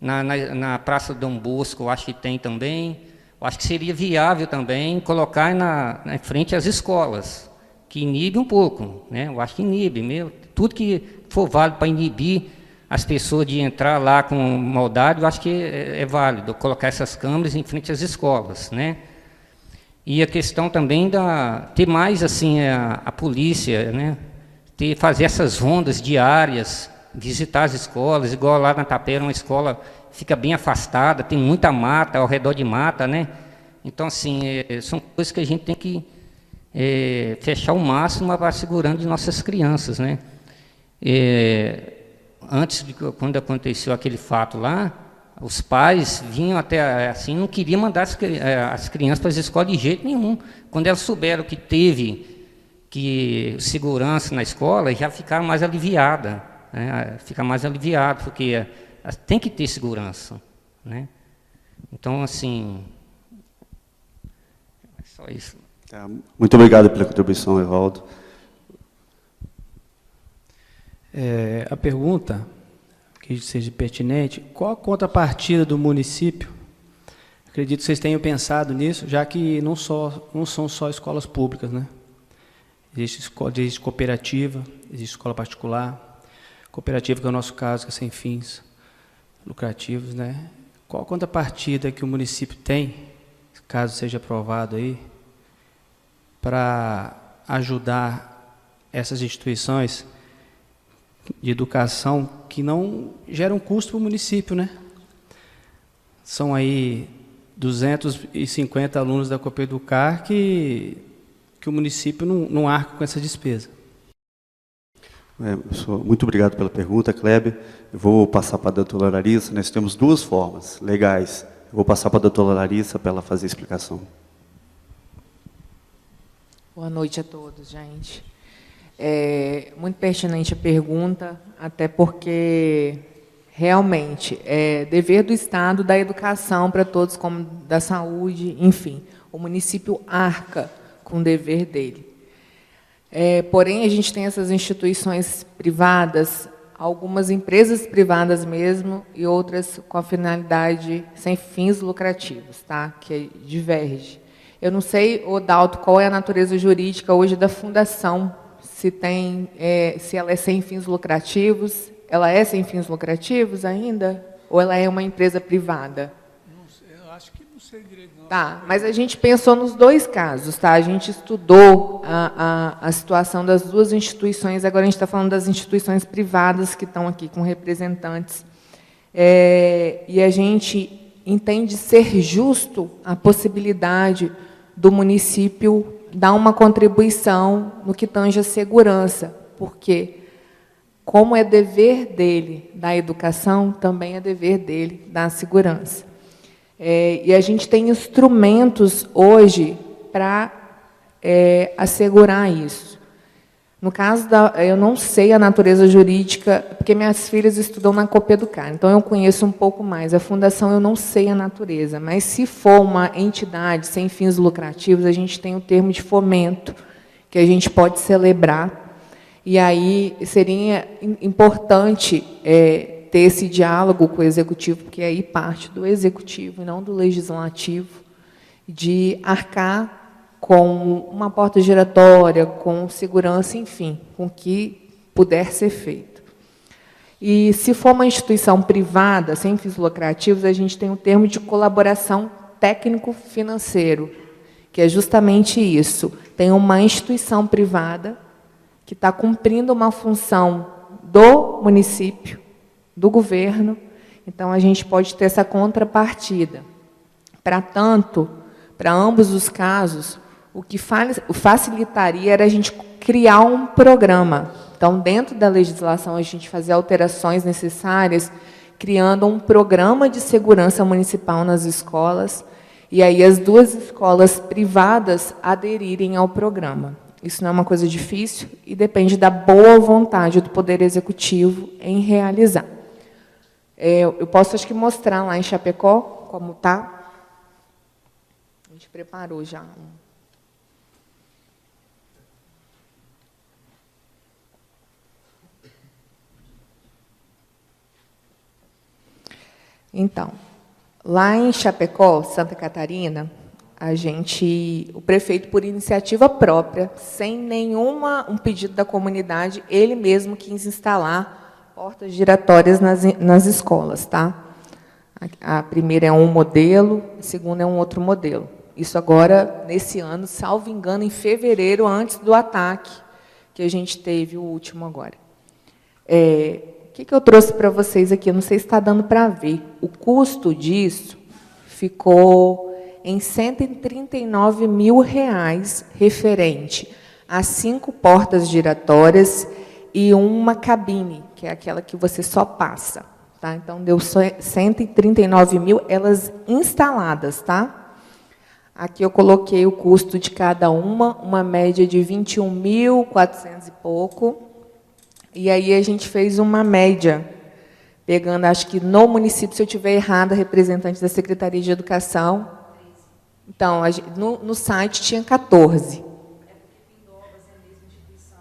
na Praça Dom Bosco, eu acho que tem também. Eu acho que seria viável também colocar na frente as escolas, que inibe um pouco, né? Eu acho que inibe mesmo. Tudo que for válido para inibir as pessoas de entrar lá com maldade, eu acho que é válido colocar essas câmeras em frente às escolas, né? E a questão também ter mais assim a polícia, né? Fazer essas rondas diárias, visitar as escolas, igual lá na Tapera, uma escola fica bem afastada, tem muita mata, ao redor de mata, né? Então, assim, são coisas que a gente tem que fechar o máximo para segurando de nossas crianças, né? Antes quando aconteceu aquele fato lá, os pais vinham até assim, não queriam mandar as crianças para as escolas de jeito nenhum. Quando elas souberam que teve segurança na escola, já ficaram mais aliviadas, né? Fica mais aliviado, porque tem que ter segurança, né? Então, assim, é só isso. Muito obrigado pela contribuição, Evaldo. A pergunta, que seja pertinente, qual a contrapartida do município? Acredito que vocês tenham pensado nisso, já que não são só escolas públicas, né? Existe cooperativa, existe escola particular, cooperativa, que é o nosso caso, que é sem fins lucrativos, né? Qual a contrapartida que o município tem, caso seja aprovado aí, para ajudar essas instituições de educação que não geram custo para o município, né? São aí 250 alunos da Copeducar que o município não arca com essa despesa. Muito obrigado pela pergunta, Kleber. Eu vou passar para a doutora Larissa. Nós temos duas formas legais. Eu vou passar para a doutora Larissa para ela fazer a explicação. Boa noite a todos, gente. Muito pertinente a pergunta, até porque realmente é dever do Estado da educação para todos, como da saúde, enfim, o município arca com o dever dele. Porém, a gente tem essas instituições privadas, algumas empresas privadas mesmo, e outras com a finalidade sem fins lucrativos, tá? Que diverge. Eu não sei, Odalto, qual é a natureza jurídica hoje da fundação, se ela é sem fins lucrativos ela é sem fins lucrativos ainda? Ou ela é uma empresa privada? Não sei, eu acho que não sei direito, não. Tá, mas a gente pensou nos dois casos, tá? A gente estudou a situação das duas instituições, agora a gente está falando das instituições privadas que estão aqui com representantes. E a gente entende ser justo a possibilidade do município dar uma contribuição no que tange a segurança, porque, como é dever dele da educação, também é dever dele da segurança. E a gente tem instrumentos hoje para assegurar isso. No caso eu não sei a natureza jurídica, porque minhas filhas estudam na Copeducar, então eu conheço um pouco mais. A fundação eu não sei a natureza, mas se for uma entidade sem fins lucrativos, a gente tem o termo de fomento, que a gente pode celebrar. E aí seria importante ter esse diálogo com o executivo, porque aí parte do executivo e não do legislativo, de arcar com uma porta giratória, com segurança, enfim, com o que puder ser feito. E se for uma instituição privada, sem fins lucrativos, a gente tem o termo de colaboração técnico-financeiro, que é justamente isso. Tem uma instituição privada que está cumprindo uma função do município, do governo, então a gente pode ter essa contrapartida. Para tanto, para ambos os casos, o que facilitaria era a gente criar um programa. Então, dentro da legislação, a gente fazer alterações necessárias, criando um programa de segurança municipal nas escolas, e aí as duas escolas privadas aderirem ao programa. Isso não é uma coisa difícil e depende da boa vontade do Poder Executivo em realizar. Eu posso, acho que, mostrar lá em Chapecó como está. A gente preparou já. Então, lá em Chapecó, Santa Catarina, o prefeito, por iniciativa própria, sem um pedido da comunidade, ele mesmo quis instalar portas giratórias nas escolas, tá? A primeira é um modelo, a segunda é um outro modelo. Isso agora, nesse ano, salvo engano, em fevereiro, antes do ataque que a gente teve, o último agora. O que eu trouxe para vocês aqui? Eu não sei se está dando para ver. O custo disso ficou em R$ 139 mil, referente a 5 portas giratórias e uma cabine, que é aquela que você só passa. Tá? Então, deu 139 mil, elas instaladas. Tá? Aqui eu coloquei o custo de cada uma média de 21.400 e pouco. E aí a gente fez uma média, pegando, acho que no município, se eu estiver errada, representante da Secretaria de Educação. Então, no site tinha 14.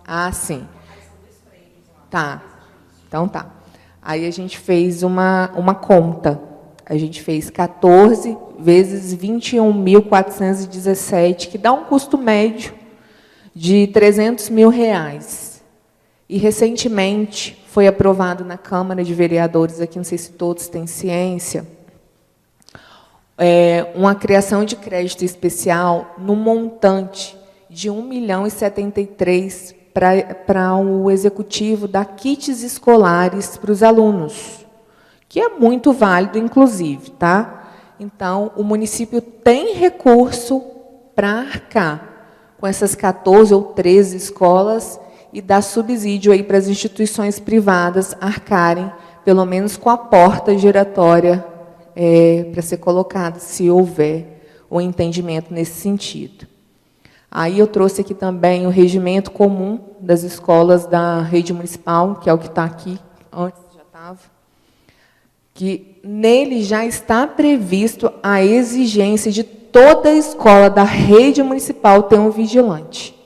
Ah, sim. Tá. Então, tá. Aí a gente fez uma conta. A gente fez 14 vezes 21.417, que dá um custo médio de R$ 300 mil. E, recentemente, foi aprovado na Câmara de Vereadores, aqui não sei se todos têm ciência, uma criação de crédito especial no montante de R$ 1.073 para o executivo dar kits escolares para os alunos, que é muito válido, inclusive. Tá? Então, o município tem recurso para arcar com essas 14 ou 13 escolas e dar subsídio aí para as instituições privadas arcarem, pelo menos com a porta giratória para ser colocada, se houver o entendimento nesse sentido. Aí eu trouxe aqui também o regimento comum das escolas da rede municipal, que é o que está aqui, antes já estava, que nele já está previsto a exigência de toda a escola da rede municipal ter um vigilante.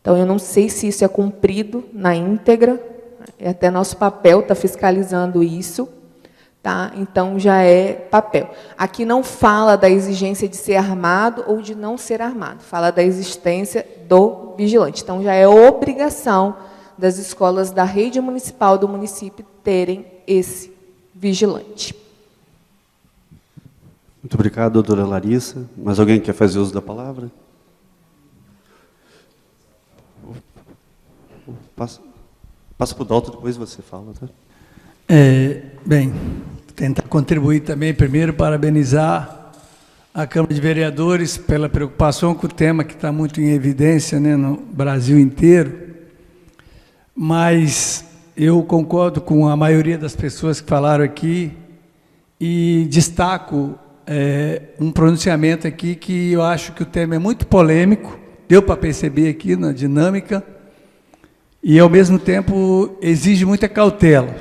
Então, eu não sei se isso é cumprido na íntegra, até nosso papel está fiscalizando isso, tá? Então, já é papel. Aqui não fala da exigência de ser armado ou de não ser armado, fala da existência do vigilante. Então, já é obrigação das escolas da rede municipal do município terem esse vigilante. Muito obrigado, doutora Larissa. Mais alguém quer fazer uso da palavra? Passa para o Dalton, depois você fala. Tá? Bem, tentar contribuir também, primeiro, parabenizar a Câmara de Vereadores pela preocupação com o tema que está muito em evidência, né, no Brasil inteiro, mas eu concordo com a maioria das pessoas que falaram aqui e destaco um pronunciamento aqui que eu acho que o tema é muito polêmico, deu para perceber aqui na dinâmica, e ao mesmo tempo exige muita cautela.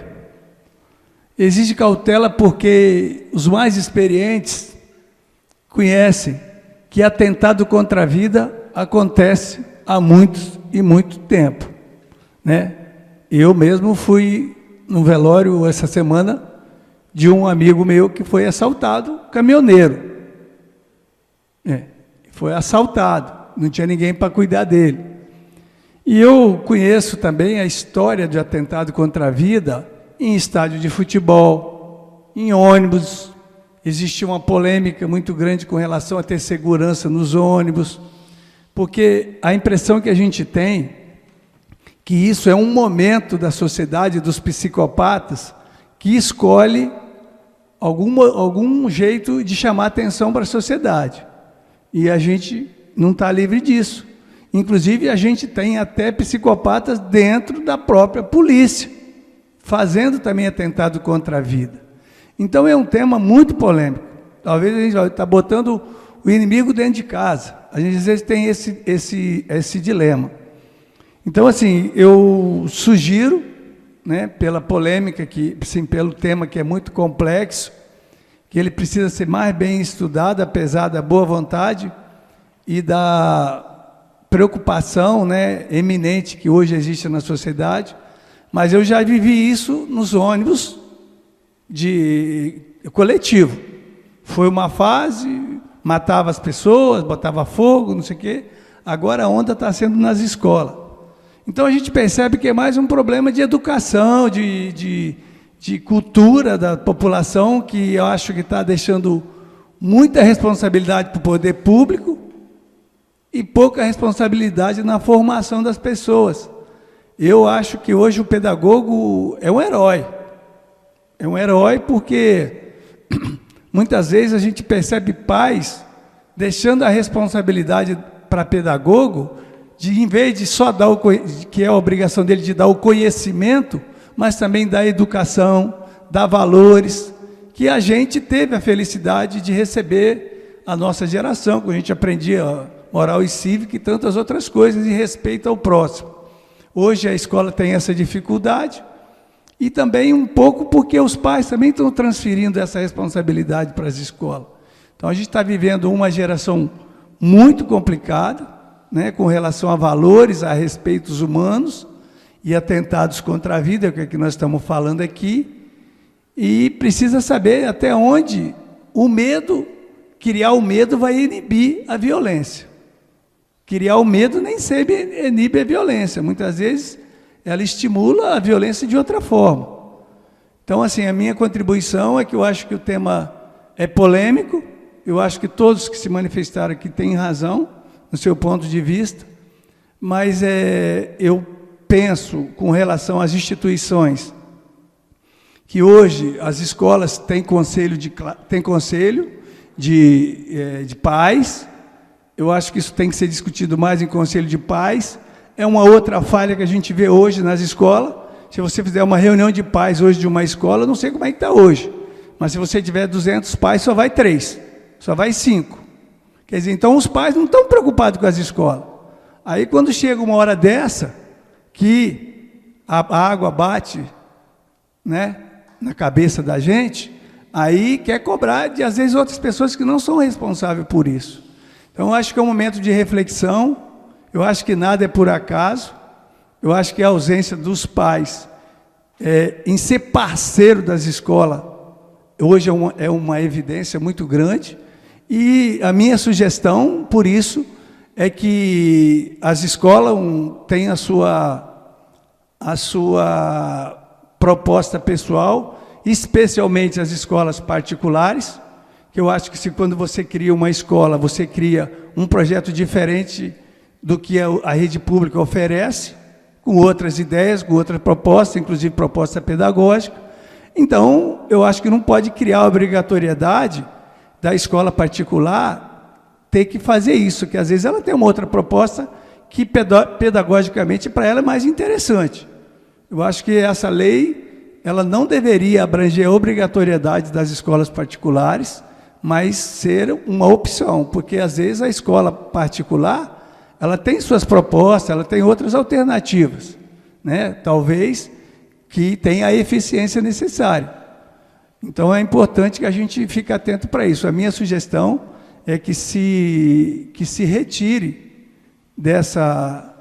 Exige cautela porque os mais experientes conhecem que atentado contra a vida acontece há muitos e muito tempo, né? Eu mesmo fui no velório essa semana de um amigo meu que foi assaltado, caminhoneiro. Foi assaltado, não tinha ninguém para cuidar dele. E eu conheço também a história de atentado contra a vida em estádio de futebol, em ônibus. Existia uma polêmica muito grande com relação a ter segurança nos ônibus, porque a impressão que a gente tem que isso é um momento da sociedade dos psicopatas que escolhe algum jeito de chamar atenção para a sociedade. E a gente não está livre disso. Inclusive, a gente tem até psicopatas dentro da própria polícia, fazendo também atentado contra a vida. Então, é um tema muito polêmico. Talvez a gente está botando o inimigo dentro de casa. A gente, às vezes, tem esse dilema. Então, assim, eu sugiro, né, pela polêmica, assim, pelo tema que é muito complexo, que ele precisa ser mais bem estudado, apesar da boa vontade e da preocupação, né, eminente que hoje existe na sociedade. Mas eu já vivi isso nos ônibus de coletivo. Foi uma fase, matava as pessoas, botava fogo, não sei o quê. Agora a onda está sendo nas escolas. Então a gente percebe que é mais um problema de educação, de cultura da população, que eu acho que está deixando muita responsabilidade para o poder público e pouca responsabilidade na formação das pessoas. Eu acho que hoje o pedagogo é um herói. É um herói porque muitas vezes a gente percebe pais deixando a responsabilidade para pedagogo, em vez de só dar que é a obrigação dele de dar o conhecimento, mas também dar educação, dar valores, que a gente teve a felicidade de receber a nossa geração, quando a gente aprendia moral e cívica e tantas outras coisas, e respeito ao próximo. Hoje a escola tem essa dificuldade, e também um pouco porque os pais também estão transferindo essa responsabilidade para as escolas. Então a gente está vivendo uma geração muito complicada, né, com relação a valores, a respeitos humanos e atentados contra a vida, que é o que nós estamos falando aqui, e precisa saber até onde o medo, criar o medo vai inibir a violência. Criar o medo nem sempre inibe a violência, muitas vezes ela estimula a violência de outra forma. Então, assim, a minha contribuição é que eu acho que o tema é polêmico, eu acho que todos que se manifestaram aqui têm razão, no seu ponto de vista, mas eu penso, com relação às instituições, que hoje as escolas têm conselho de pais. Eu acho que isso tem que ser discutido mais em conselho de pais. É uma outra falha que a gente vê hoje nas escolas. Se você fizer uma reunião de pais hoje de uma escola, eu não sei como é que está hoje, mas se você tiver 200 pais, só vai 3, só vai 5. Quer dizer, então os pais não estão preocupados com as escolas. Aí quando chega uma hora dessa, que a água bate, né, na cabeça da gente, aí quer cobrar de, às vezes, outras pessoas que não são responsáveis por isso. Então, eu acho que é um momento de reflexão, eu acho que nada é por acaso, eu acho que a ausência dos pais em ser parceiro das escolas, hoje é uma evidência muito grande, e a minha sugestão, por isso, é que as escolas tenham a sua proposta pessoal, especialmente as escolas particulares, que eu acho que quando você cria uma escola, você cria um projeto diferente do que a rede pública oferece, com outras ideias, com outras propostas, inclusive proposta pedagógica. Então, eu acho que não pode criar a obrigatoriedade da escola particular ter que fazer isso, que às vezes ela tem uma outra proposta que pedagogicamente para ela é mais interessante. Eu acho que essa lei ela não deveria abranger a obrigatoriedade das escolas particulares, mas ser uma opção, porque às vezes a escola particular ela tem suas propostas, ela tem outras alternativas, né? Talvez que tenha a eficiência necessária. Então é importante que a gente fique atento para isso. A minha sugestão é que se retire dessa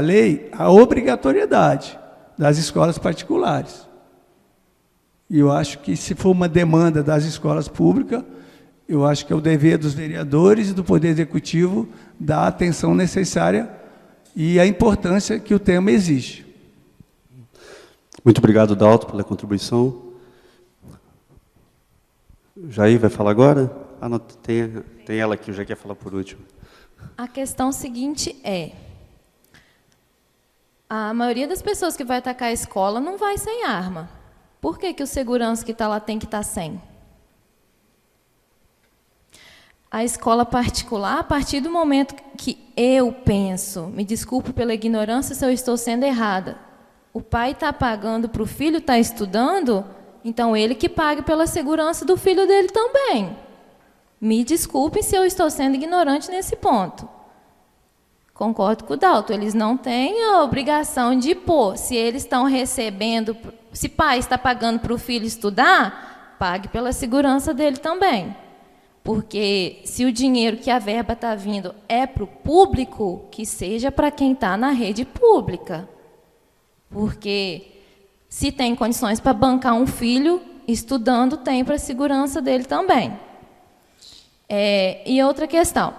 lei a obrigatoriedade das escolas particulares. E eu acho que se for uma demanda das escolas públicas, eu acho que é o dever dos vereadores e do Poder Executivo dar a atenção necessária e a importância que o tema exige. Muito obrigado, Dalto, pela contribuição. Jair vai falar agora? Ah, não, tem ela aqui, já quer falar por último. A questão seguinte é, a maioria das pessoas que vai atacar a escola não vai sem arma. Por que o segurança que está lá tem que estar sem? A escola particular, a partir do momento que eu penso, me desculpe pela ignorância se eu estou sendo errada, o pai está pagando para o filho estar estudando, então ele que pague pela segurança do filho dele também. Me desculpem se eu estou sendo ignorante nesse ponto. Concordo com o Dalto, eles não têm a obrigação de pôr, se eles estão recebendo, se pai está pagando para o filho estudar, pague pela segurança dele também. Porque se o dinheiro que a verba está vindo é para o público, que seja para quem está na rede pública. Porque se tem condições para bancar um filho estudando, tem para a segurança dele também. E outra questão,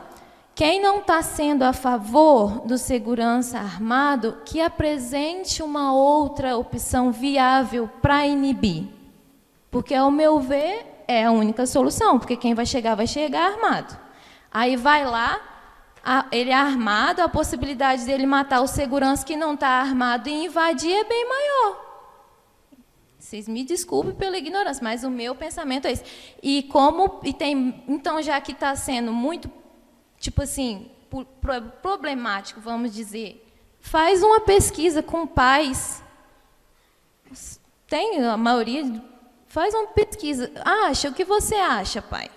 quem não está sendo a favor do segurança armado, que apresente uma outra opção viável para inibir. Porque, ao meu ver, é a única solução, porque quem vai chegar armado. Aí vai lá, ele é armado, a possibilidade dele matar o segurança que não está armado e invadir é bem maior. Vocês me desculpem pela ignorância, mas o meu pensamento é esse. Então, já que está sendo muito, tipo assim, problemático, vamos dizer, faz uma pesquisa com pais. Tem a maioria. Faz uma pesquisa. O que você acha, pai?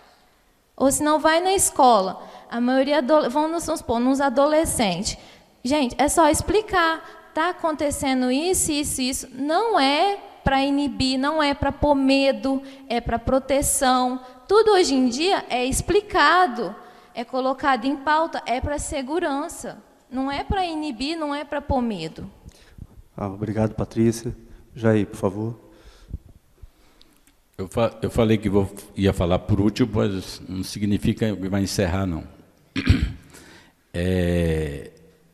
Ou se não, vai na escola. A maioria, vamos supor, nos adolescentes. Gente, é só explicar. Está acontecendo isso, isso, isso. Não é para inibir, não é para pôr medo, é para proteção. Tudo hoje em dia é explicado, é colocado em pauta, é para segurança. Não é para inibir, não é para pôr medo. Obrigado, Patrícia. Jair, por favor. Eu falei que ia falar por último, mas não significa que vai encerrar, não.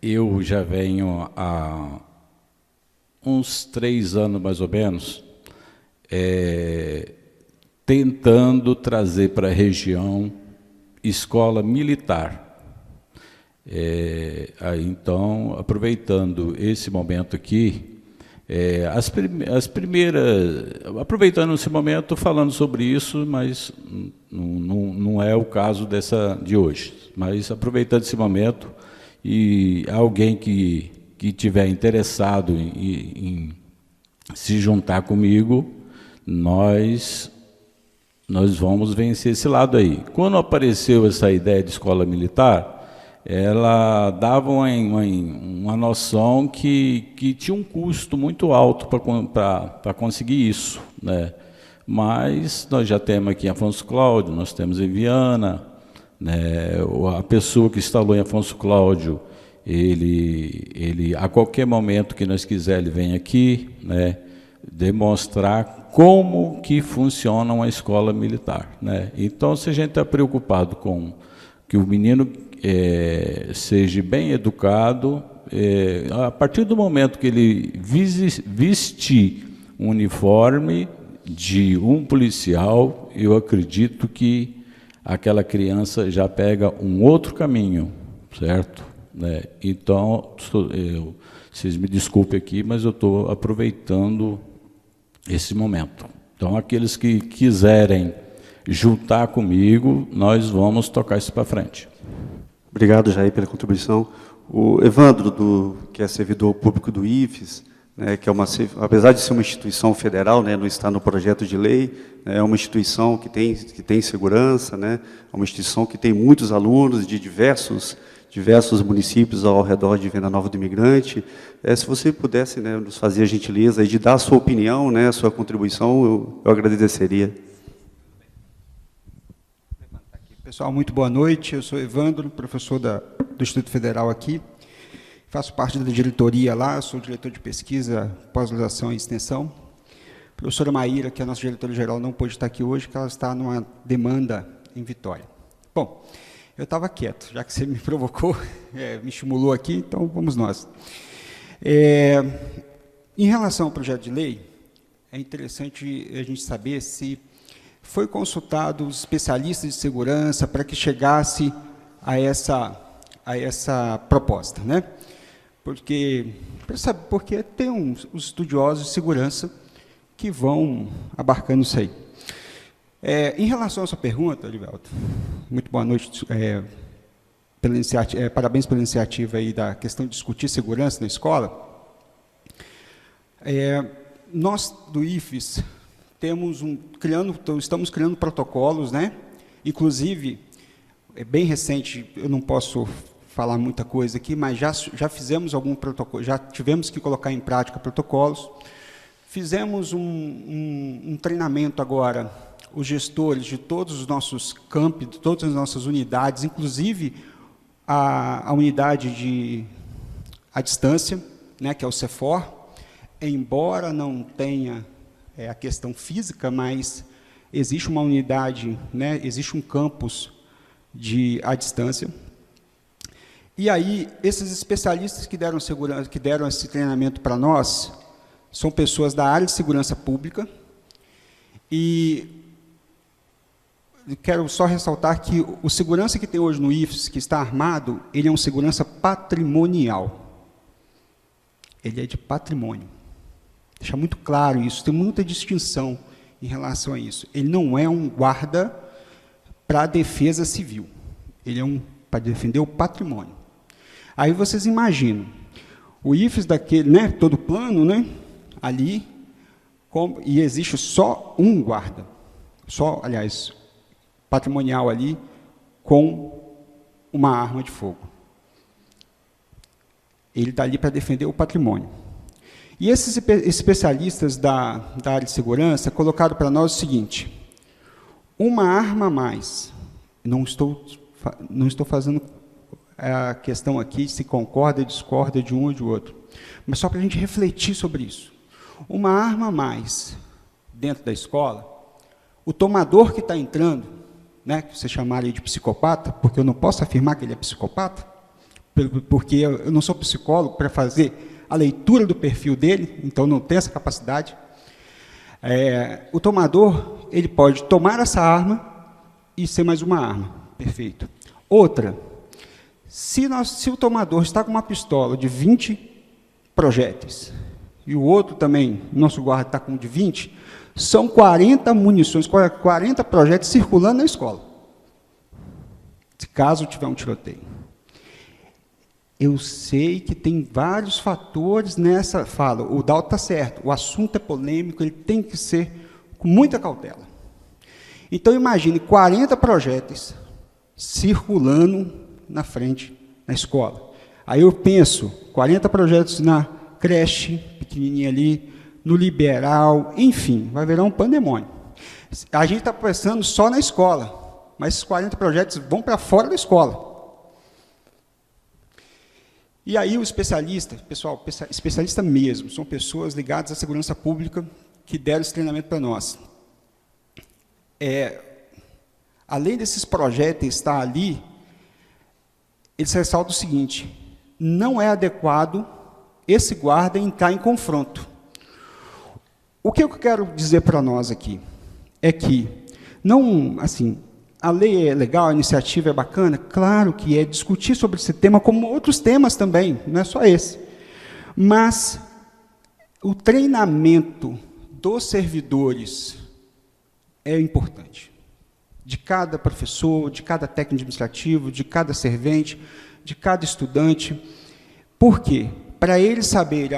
Eu já venho há uns 3 anos, mais ou menos, tentando trazer para a região escola militar. Então, aproveitando esse momento aqui, aproveitando esse momento, falando sobre isso, mas não é o caso de hoje. Mas aproveitando esse momento, e alguém que tiver interessado em se juntar comigo, nós vamos vencer esse lado aí. Quando apareceu essa ideia de escola militar, ela dava uma noção que tinha um custo muito alto para conseguir isso, né? Mas nós já temos aqui em Afonso Cláudio, nós temos em Viana, né? A pessoa que instalou em Afonso Cláudio, ele a qualquer momento que nós quiser, ele vem aqui, né? Demonstrar como que funciona uma escola militar, né? Então, se a gente está preocupado com que o menino seja bem educado, A partir do momento que ele vestir um uniforme de um policial, eu acredito que aquela criança já pega um outro caminho, certo? Né? Então, vocês me desculpem aqui, mas eu estou aproveitando esse momento. Então, aqueles que quiserem juntar comigo, nós vamos tocar isso para frente. Obrigado, Jair, pela contribuição. O Evandro, que é servidor público do IFES, né, que é apesar de ser uma instituição federal, né, não está no projeto de lei, né, é uma instituição que tem segurança, né, é uma instituição que tem muitos alunos de diversos municípios ao redor de Venda Nova do Imigrante. Se você pudesse, né, nos fazer a gentileza de dar a sua opinião, né, a sua contribuição, eu agradeceria. Pessoal, muito boa noite. Eu sou Evandro, professor do Instituto Federal aqui. Faço parte da diretoria lá, sou diretor de pesquisa, pós-graduação e extensão. A professora Maíra, que é a nossa diretora-geral, não pôde estar aqui hoje, porque ela está numa demanda em Vitória. Bom, eu estava quieto, já que você me provocou, me estimulou aqui, então vamos nós. Em relação ao projeto de lei, é interessante a gente saber se foi consultado os especialistas de segurança para que chegasse a essa proposta, né? Porque tem os estudiosos de segurança que vão abarcando isso aí. Em relação à sua pergunta, Livelto, muito boa noite, parabéns pela iniciativa aí da questão de discutir segurança na escola. Nós, do IFES, estamos criando protocolos, né? Inclusive, é bem recente, eu não posso falar muita coisa aqui, mas já fizemos algum protocolo, já tivemos que colocar em prática protocolos. Fizemos um treinamento agora, os gestores de todos os nossos campi, de todas as nossas unidades, inclusive a unidade à distância, né, que é o CEFOR, embora não tenha a questão física, mas existe uma unidade, né, existe um campus à distância. E aí, esses especialistas que deram segurança, que deram esse treinamento para nós, são pessoas da área de segurança pública, e quero só ressaltar que o segurança que tem hoje no IFES, que está armado, ele é um segurança patrimonial. Ele é de patrimônio. Deixar muito claro isso, tem muita distinção em relação a isso. Ele não é um guarda para a defesa civil, ele é para defender o patrimônio. Aí vocês imaginam, o IFES daquele, né, todo plano, né, ali, e existe só um guarda, aliás, patrimonial ali, com uma arma de fogo. Ele está ali para defender o patrimônio. E esses especialistas da área de segurança colocaram para nós o seguinte: uma arma a mais, não estou fazendo a questão aqui se concorda ou discorda de um ou de outro, mas só para a gente refletir sobre isso. Uma arma a mais dentro da escola, o tomador que está entrando, né, que você chamaria de psicopata, porque eu não posso afirmar que ele é psicopata, porque eu não sou psicólogo para fazer a leitura do perfil dele, então não tenho essa capacidade. O tomador, ele pode tomar essa arma e ser mais uma arma, perfeito. Outra, se o tomador está com uma pistola de 20 projéteis, e o outro também, nosso guarda está com de 20, são 40 munições, 40 projéteis circulando na escola, caso tiver um tiroteio. Eu sei que tem vários fatores nessa fala. O Dalton está certo, o assunto é polêmico, ele tem que ser com muita cautela. Então, imagine 40 projéteis circulando na frente, na escola. Aí eu penso, 40 projéteis na creche, pequenininha ali, no liberal, enfim, vai virar um pandemônio. A gente está pensando só na escola, mas esses 40 projéteis vão para fora da escola. E aí o especialista, pessoal, especialista mesmo, são pessoas ligadas à segurança pública que deram esse treinamento para nós. Além desses projéteis estar ali, eles ressaltam o seguinte: não é adequado esse guarda entrar em confronto. O que eu quero dizer para nós aqui é que, não, assim, a lei é legal, a iniciativa é bacana, claro que é discutir sobre esse tema, como outros temas também, não é só esse. Mas o treinamento dos servidores é importante. De cada professor, de cada técnico administrativo, de cada servente, de cada estudante. Por quê? Para eles saberem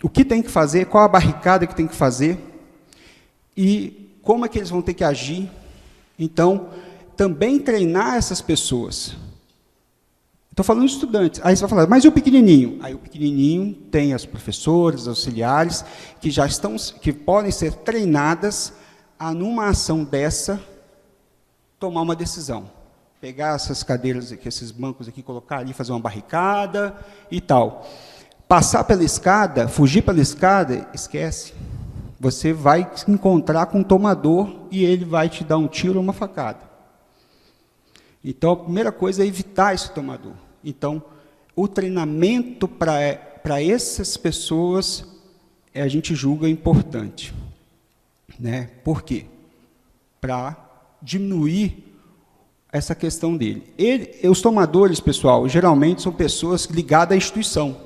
o que tem que fazer, qual a barricada que tem que fazer e como é que eles vão ter que agir. Então, também treinar essas pessoas. Estou falando de estudantes. Aí você vai falar, mas e o pequenininho? Aí o pequenininho tem as professoras, auxiliares, que podem ser treinadas a, numa ação dessa, tomar uma decisão. Pegar essas cadeiras aqui, esses bancos aqui, colocar ali, fazer uma barricada e tal. Passar pela escada, fugir pela escada, esquece. Você vai se encontrar com um tomador e ele vai te dar um tiro ou uma facada. Então, a primeira coisa é evitar esse tomador. Então, o treinamento para essas pessoas, a gente julga importante. Né? Por quê? Para diminuir essa questão dele. Os tomadores, pessoal, geralmente são pessoas ligadas à instituição.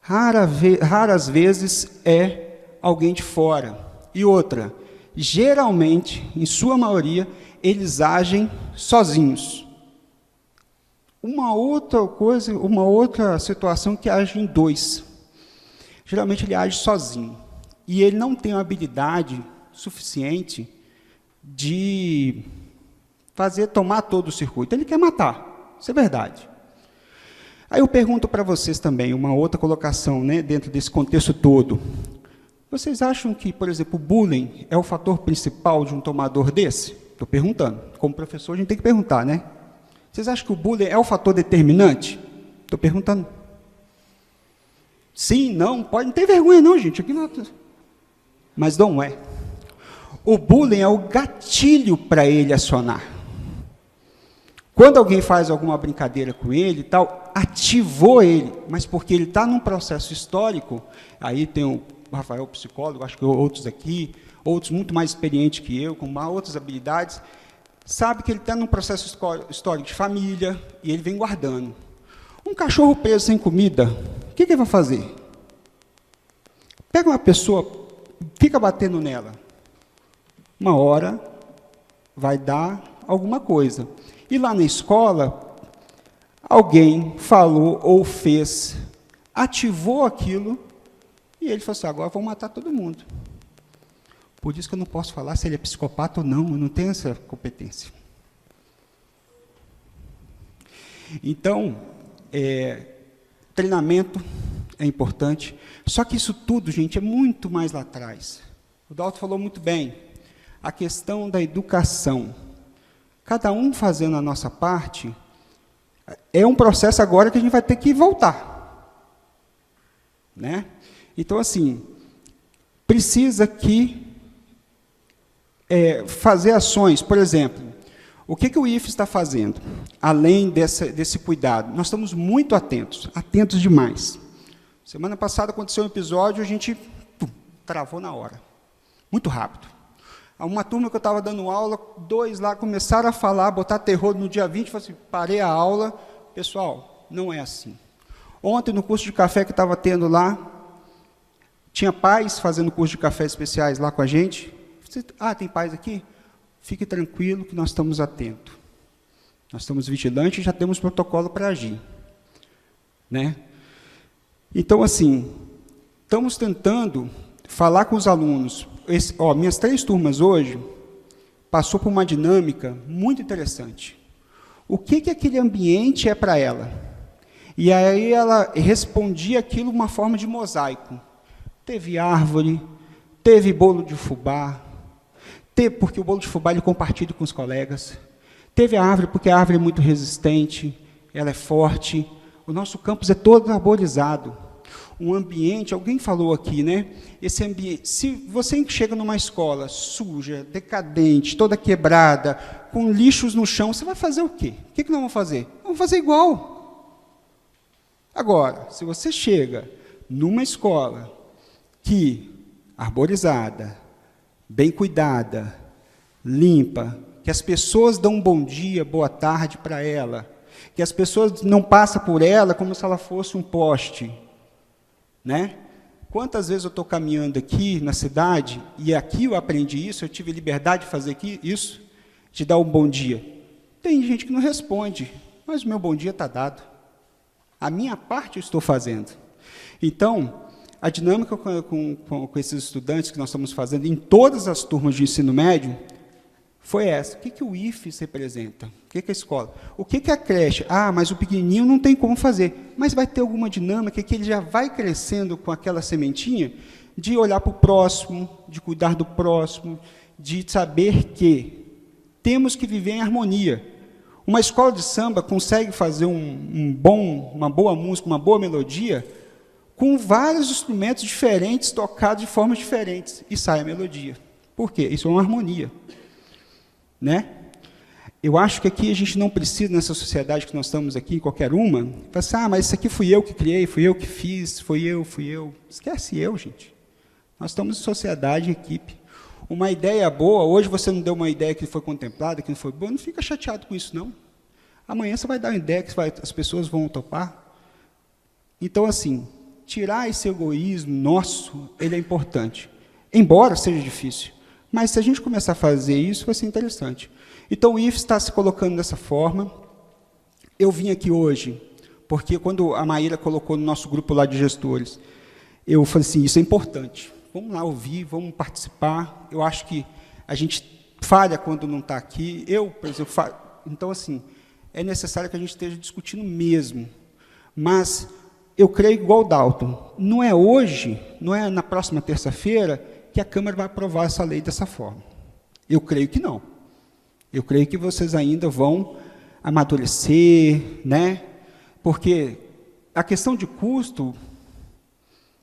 Raras vezes é alguém de fora. E outra, geralmente, em sua maioria, eles agem sozinhos. Uma outra situação que age em dois. Geralmente ele age sozinho. E ele não tem uma habilidade suficiente de tomar todo o circuito. Ele quer matar, isso é verdade. Aí eu pergunto para vocês também, uma outra colocação, né, dentro desse contexto todo. Vocês acham que, por exemplo, o bullying é o fator principal de um tomador desse? Estou perguntando. Como professor, a gente tem que perguntar, né? Vocês acham que o bullying é o fator determinante? Estou perguntando. Sim, não, pode, não tem vergonha não, gente. Aqui não... Mas não é. O bullying é o gatilho para ele acionar. Quando alguém faz alguma brincadeira com ele e tal, ativou ele, mas porque ele está num processo histórico, aí tem o Rafael, psicólogo, acho que outros aqui, outros muito mais experientes que eu, com outras habilidades, sabe que ele está num processo histórico de família e ele vem guardando. Um cachorro preso sem comida, o que ele vai fazer? Pega uma pessoa, fica batendo nela. Uma hora vai dar alguma coisa. E lá na escola, alguém falou ou fez, ativou aquilo, e ele falou assim, agora vou matar todo mundo. Por isso que eu não posso falar se ele é psicopata ou não, eu não tenho essa competência. Então, treinamento é importante, só que isso tudo, gente, é muito mais lá atrás. O Dalton falou muito bem, a questão da educação. Cada um fazendo a nossa parte, é um processo agora que a gente vai ter que voltar. Né? Então, assim, precisa fazer ações. Por exemplo, o que o IFES está fazendo? Além desse cuidado, nós estamos muito atentos demais. Semana passada aconteceu um episódio, a gente travou na hora, muito rápido. Uma turma que eu estava dando aula, 2 lá começaram a falar, botar terror no dia 20, falei assim, parei a aula, pessoal, não é assim. Ontem, no curso de café que estava tendo lá, tinha pais fazendo curso de café especiais lá com a gente. Tem pais aqui? Fique tranquilo que nós estamos atentos. Nós estamos vigilantes e já temos protocolo para agir. Né? Então, assim, estamos tentando falar com os alunos. Minhas 3 turmas hoje passou por uma dinâmica muito interessante. O que aquele ambiente é para ela? E aí ela respondia aquilo de uma forma de mosaico. Teve árvore, teve bolo de fubá, porque o bolo de fubá ele compartilha com os colegas. Teve a árvore, porque a árvore é muito resistente, ela é forte. O nosso campus é todo arborizado. Um ambiente, alguém falou aqui, né? Esse ambiente, se você chega numa escola suja, decadente, toda quebrada, com lixos no chão, você vai fazer o quê? O que nós vamos fazer? Vamos fazer igual. Agora, se você chega numa escola que arborizada, bem cuidada, limpa, que as pessoas dão um bom dia, boa tarde para ela, que as pessoas não passam por ela como se ela fosse um poste, né? Quantas vezes eu estou caminhando aqui na cidade, e aqui eu aprendi isso, eu tive liberdade de fazer aqui isso, de dar um bom dia. Tem gente que não responde, mas o meu bom dia está dado. A minha parte eu estou fazendo. Então, a dinâmica com esses estudantes que nós estamos fazendo em todas as turmas de ensino médio foi essa. O que o IFES representa? O que a escola? O que a creche? Ah, mas o pequenininho não tem como fazer. Mas vai ter alguma dinâmica que ele já vai crescendo com aquela sementinha de olhar para o próximo, de cuidar do próximo, de saber que temos que viver em harmonia. Uma escola de samba consegue fazer uma boa música, uma boa melodia, com vários instrumentos diferentes, tocados de formas diferentes, e sai a melodia. Por quê? Isso é uma harmonia. Né? Eu acho que aqui a gente não precisa, nessa sociedade que nós estamos aqui, qualquer uma, falar assim, mas isso aqui fui eu que criei, fui eu que fiz, fui eu. Esquece eu, gente. Nós estamos em sociedade, equipe. Uma ideia boa, hoje você não deu uma ideia que foi contemplada, que não foi boa, não fica chateado com isso, não. Amanhã você vai dar uma ideia que as pessoas vão topar. Então, assim, tirar esse egoísmo nosso, ele é importante. Embora seja difícil. Mas se a gente começar a fazer isso, vai ser interessante. Então, o IFES está se colocando dessa forma. Eu vim aqui hoje, porque quando a Maíra colocou no nosso grupo lá de gestores, eu falei assim, isso é importante. Vamos lá ouvir, vamos participar. Eu acho que a gente falha quando não está aqui. Eu, por exemplo, falho. Então, assim, é necessário que a gente esteja discutindo mesmo. Mas eu creio igual o Dalton. Não é hoje, não é na próxima terça-feira, que a Câmara vai aprovar essa lei dessa forma. Eu creio que não. Eu creio que vocês ainda vão amadurecer, né? Porque a questão de custo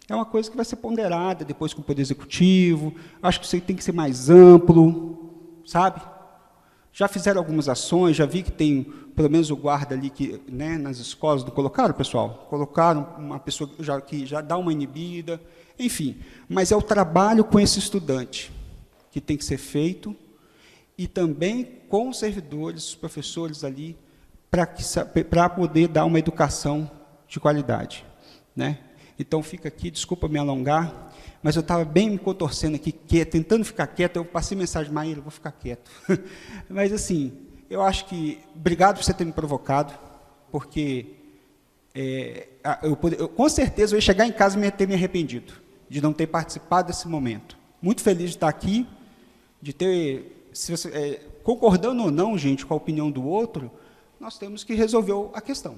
é uma coisa que vai ser ponderada depois com o Poder Executivo. Acho que isso aí tem que ser mais amplo, sabe? Já fizeram algumas ações, já vi que tem, pelo menos o guarda ali, que, né, nas escolas, não colocaram, pessoal? Colocaram uma pessoa que já dá uma inibida, enfim. Mas é o trabalho com esse estudante que tem que ser feito, e também com os servidores, os professores ali, para poder dar uma educação de qualidade, né? Então, fica aqui, desculpa me alongar, mas eu estava bem me contorcendo aqui, tentando ficar quieto, eu passei mensagem, Maíra, eu vou ficar quieto. Mas, assim, eu acho que, obrigado por você ter me provocado, porque com certeza eu ia chegar em casa e ter me arrependido de não ter participado desse momento. Muito feliz de estar aqui, de ter, concordando ou não, gente, com a opinião do outro, nós temos que resolver a questão,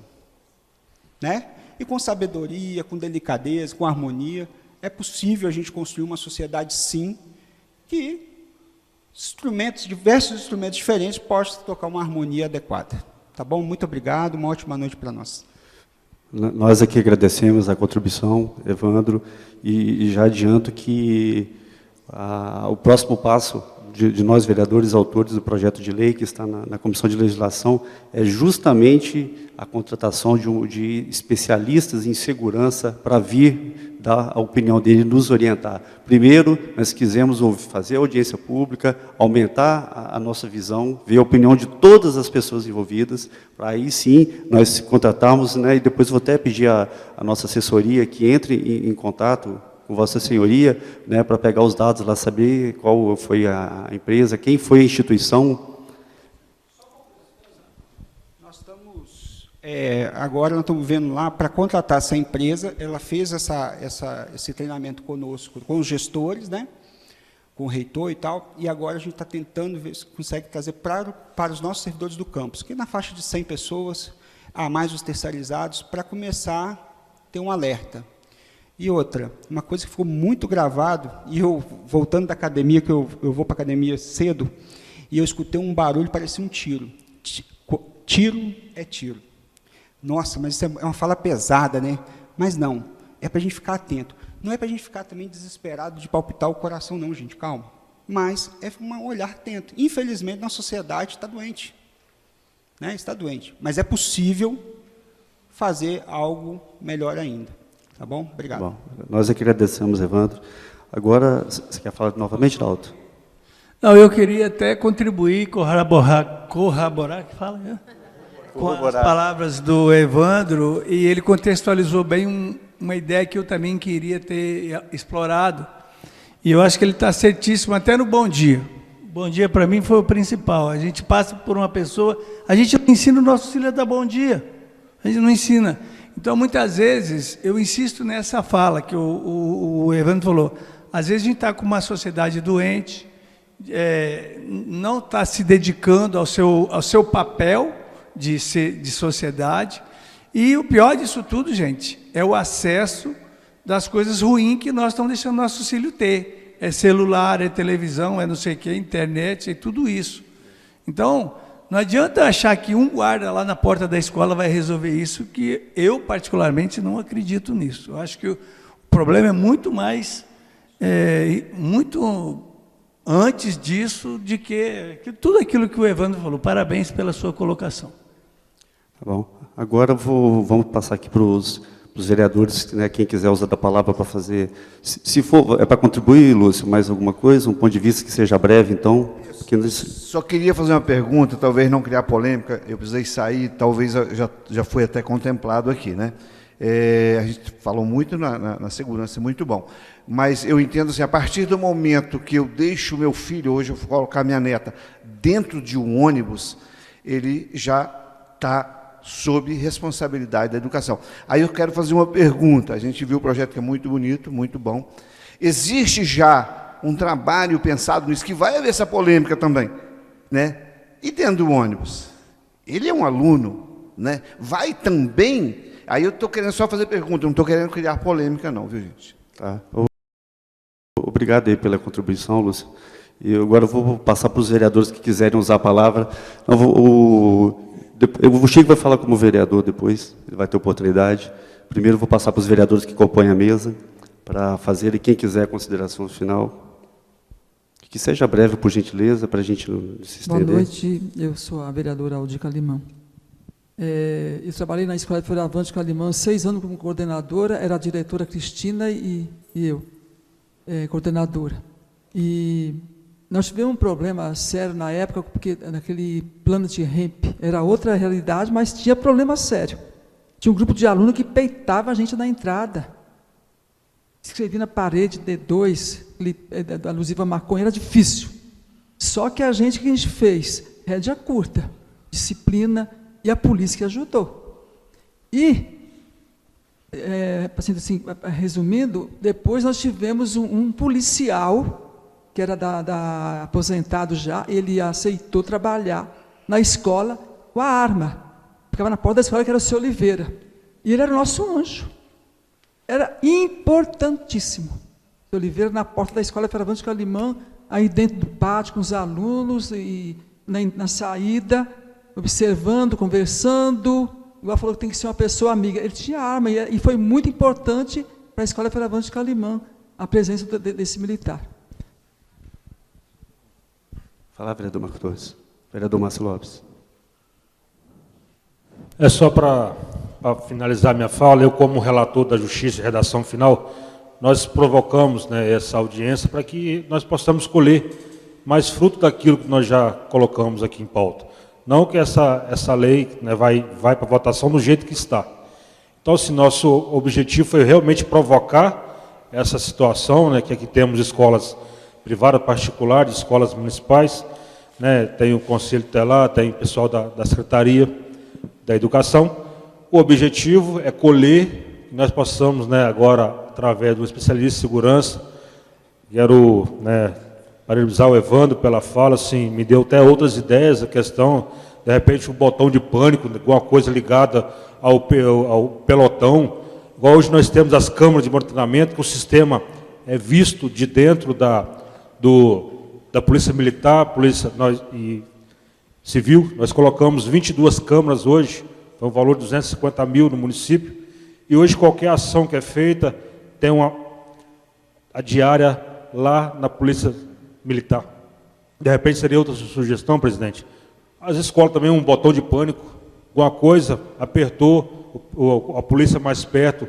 né? E com sabedoria, com delicadeza, com harmonia, é possível a gente construir uma sociedade, sim, que diversos instrumentos diferentes possam tocar uma harmonia adequada. Tá bom? Muito obrigado, uma ótima noite para nós. Nós aqui agradecemos a contribuição, Evandro, e já adianto que o próximo passo de nós, vereadores, autores do projeto de lei que está na Comissão de Legislação, é justamente a contratação de especialistas em segurança para vir dar a opinião dele, nos orientar. Primeiro, nós quisemos fazer audiência pública, aumentar a nossa visão, ver a opinião de todas as pessoas envolvidas, para aí sim nós contratarmos, né, e depois vou até pedir a nossa assessoria que entre em contato com Vossa Senhoria, né, para pegar os dados lá, saber qual foi a empresa, quem foi a instituição. Agora nós estamos vendo lá, para contratar essa empresa, ela fez esse treinamento conosco, com os gestores, né, com o reitor e tal, e agora a gente está tentando ver se consegue trazer para os nossos servidores do campus, que é na faixa de 100 pessoas, a mais os terceirizados, para começar a ter um alerta. E outra, uma coisa que ficou muito gravado, e eu, voltando da academia, que eu vou para a academia cedo, e eu escutei um barulho, parecia um tiro. Tiro é tiro. Nossa, mas isso é uma fala pesada, né? Mas não, é para a gente ficar atento. Não é para a gente ficar também desesperado de palpitar o coração, não, gente, calma. Mas é um olhar atento. Infelizmente, nossa sociedade está doente. Né? Está doente. Mas é possível fazer algo melhor ainda. Tá bom? Obrigado. Bom, nós aqui agradecemos, Evandro. Agora, você quer falar novamente, Dalton? Não, eu queria até contribuir, corroborar que fala, né? Com as palavras do Evandro, e ele contextualizou bem uma ideia que eu também queria ter explorado, e eu acho que ele está certíssimo até no bom dia. Bom dia, para mim, foi o principal. A gente passa por uma pessoa, a gente não ensina o nosso filho a dar bom dia, a gente não ensina. Então, muitas vezes, eu insisto nessa fala que o Evandro falou, às vezes a gente está com uma sociedade doente, não está se dedicando ao seu papel de sociedade, e o pior disso tudo, gente, é o acesso das coisas ruins que nós estamos deixando nosso filho ter. É celular, é televisão, é não sei o que, internet, é tudo isso. Então, não adianta achar que um guarda lá na porta da escola vai resolver isso, que eu, particularmente, não acredito nisso. Eu acho que o problema é muito mais, muito antes disso, de que tudo aquilo que o Evandro falou. Parabéns pela sua colocação. Tá bom. Agora vamos passar aqui para os vereadores, né, quem quiser usar da palavra para fazer. Se for, é para contribuir, Lúcio, mais alguma coisa, um ponto de vista que seja breve, então. Só queria fazer uma pergunta, talvez não criar polêmica, eu precisei sair, talvez já foi até contemplado aqui, né? A gente falou muito na segurança, muito bom. Mas eu entendo assim, a partir do momento que eu deixo meu filho, hoje eu vou colocar minha neta, dentro de um ônibus, ele já está sob responsabilidade da educação. Aí eu quero fazer uma pergunta. A gente viu o projeto que é muito bonito, muito bom. Existe já um trabalho pensado nisso, que vai haver essa polêmica também, né? E dentro do ônibus? Ele é um aluno, né? Vai também... Aí eu estou querendo só fazer pergunta, não estou querendo criar polêmica não, viu, gente? Tá. Obrigado aí pela contribuição, Lúcio. E agora eu vou passar para os vereadores que quiserem usar a palavra. O Chico vai falar como vereador depois, ele vai ter oportunidade. Primeiro eu vou passar para os vereadores que compõem a mesa, para fazer, e quem quiser a consideração final. Que seja breve, por gentileza, para a gente não se estender. Boa noite, eu sou a vereadora Aldir Calimão. Eu trabalhei na Escola de Fioravante Calimão 6 anos como coordenadora, era a diretora Cristina e eu, coordenadora. E nós tivemos um problema sério na época, porque naquele plano de REMP era outra realidade, mas tinha problema sério. Tinha um grupo de alunos que peitava a gente na entrada. Escrevia na parede D2, alusiva a maconha, era difícil. Só que o que a gente fez? Rédea curta, disciplina, e a polícia que ajudou. E, assim, resumindo, depois nós tivemos um policial, que era aposentado já, ele aceitou trabalhar na escola com a arma. Ficava na porta da escola, que era o seu Oliveira. E ele era o nosso anjo. Era importantíssimo. O seu Oliveira na porta da escola Fioravante Calimão, aí dentro do pátio com os alunos, e na saída, observando, conversando, igual falou que tem que ser uma pessoa amiga. Ele tinha arma, e foi muito importante para a Escola Fioravante Calimão a presença desse militar. Fala, vereador Marco Torres. Vereador Márcio Lopes. É só para finalizar minha fala, eu como relator da Justiça e redação final, nós provocamos, né, essa audiência para que nós possamos colher mais fruto daquilo que nós já colocamos aqui em pauta. Não que essa lei, né, vai para votação do jeito que está. Então, se nosso objetivo foi realmente provocar essa situação, né, que aqui temos escolas privadas, particulares, escolas municipais, né, tem o Conselho Tutelar, tem o pessoal da Secretaria da Educação. O objetivo é colher, que nós possamos, né, agora, através do especialista em segurança, quero, né, parabenizar o Evandro pela fala, assim, me deu até outras ideias, a questão, de repente, um botão de pânico, alguma coisa ligada ao pelotão, igual hoje nós temos as câmaras de monitoramento, que o sistema é visto de dentro da Polícia Militar, Polícia e Civil. Nós colocamos 22 câmaras hoje, foi um valor de 250 mil no município, e hoje qualquer ação que é feita tem a diária lá na Polícia Militar. De repente seria outra sugestão, presidente. As escolas também, um botão de pânico, alguma coisa, apertou, a polícia mais perto,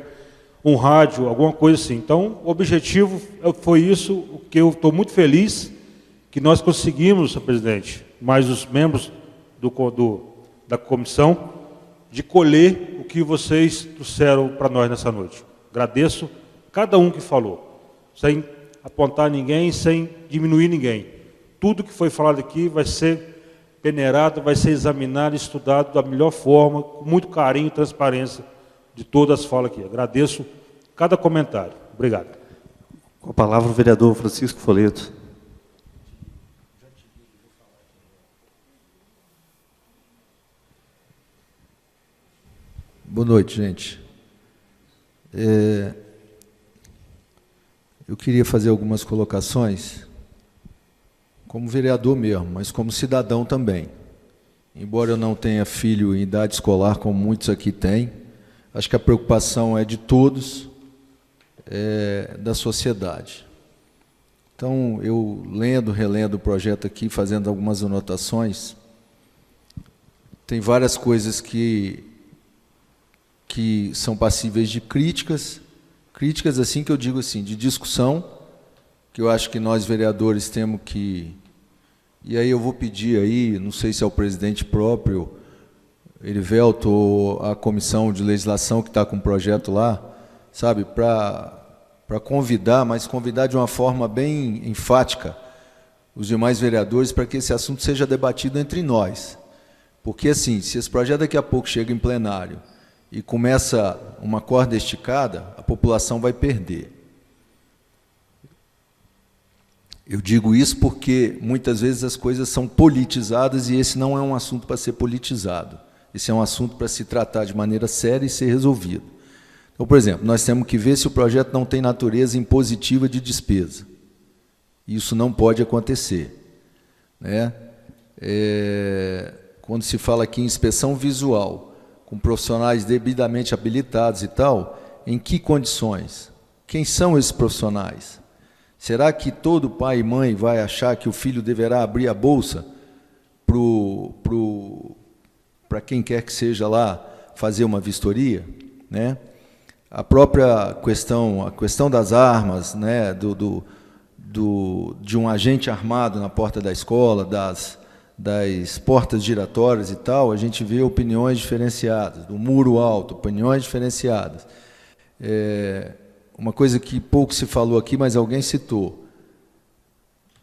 um rádio, alguma coisa assim. Então, o objetivo foi isso, o que eu estou muito feliz que nós conseguimos, senhor presidente, mais os membros da comissão, de colher o que vocês trouxeram para nós nessa noite. Agradeço cada um que falou, sem apontar ninguém, sem diminuir ninguém. Tudo que foi falado aqui vai ser peneirado, vai ser examinado, estudado da melhor forma, com muito carinho e transparência de todas as falas aqui. Agradeço cada comentário. Obrigado. Com a palavra o vereador Francisco Folleto. Boa noite, gente. Eu queria fazer algumas colocações, como vereador mesmo, mas como cidadão também. Embora eu não tenha filho em idade escolar, como muitos aqui têm, acho que a preocupação é de todos, da sociedade. Então, eu relendo o projeto aqui, fazendo algumas anotações, tem várias coisas que são passíveis de críticas assim que eu digo assim, de discussão, que eu acho que nós vereadores temos que... E aí eu vou pedir aí, não sei se é o presidente próprio, Erivelto, ou a comissão de legislação que está com o projeto lá, sabe, para convidar, mas convidar de uma forma bem enfática os demais vereadores para que esse assunto seja debatido entre nós. Porque, assim, se esse projeto daqui a pouco chega em plenário e começa uma corda esticada, a população vai perder. Eu digo isso porque muitas vezes as coisas são politizadas e esse não é um assunto para ser politizado. Esse é um assunto para se tratar de maneira séria e ser resolvido. Então, por exemplo, nós temos que ver se o projeto não tem natureza impositiva de despesa. Isso não pode acontecer, né? Quando se fala aqui em inspeção visual, com profissionais devidamente habilitados e tal, em que condições? Quem são esses profissionais? Será que todo pai e mãe vai achar que o filho deverá abrir a bolsa para quem quer que seja lá fazer uma vistoria, né? A própria questão, a questão das armas, né, de um agente armado na porta da escola, das portas giratórias e tal, a gente vê opiniões diferenciadas, do muro alto, opiniões diferenciadas. Uma coisa que pouco se falou aqui, mas alguém citou.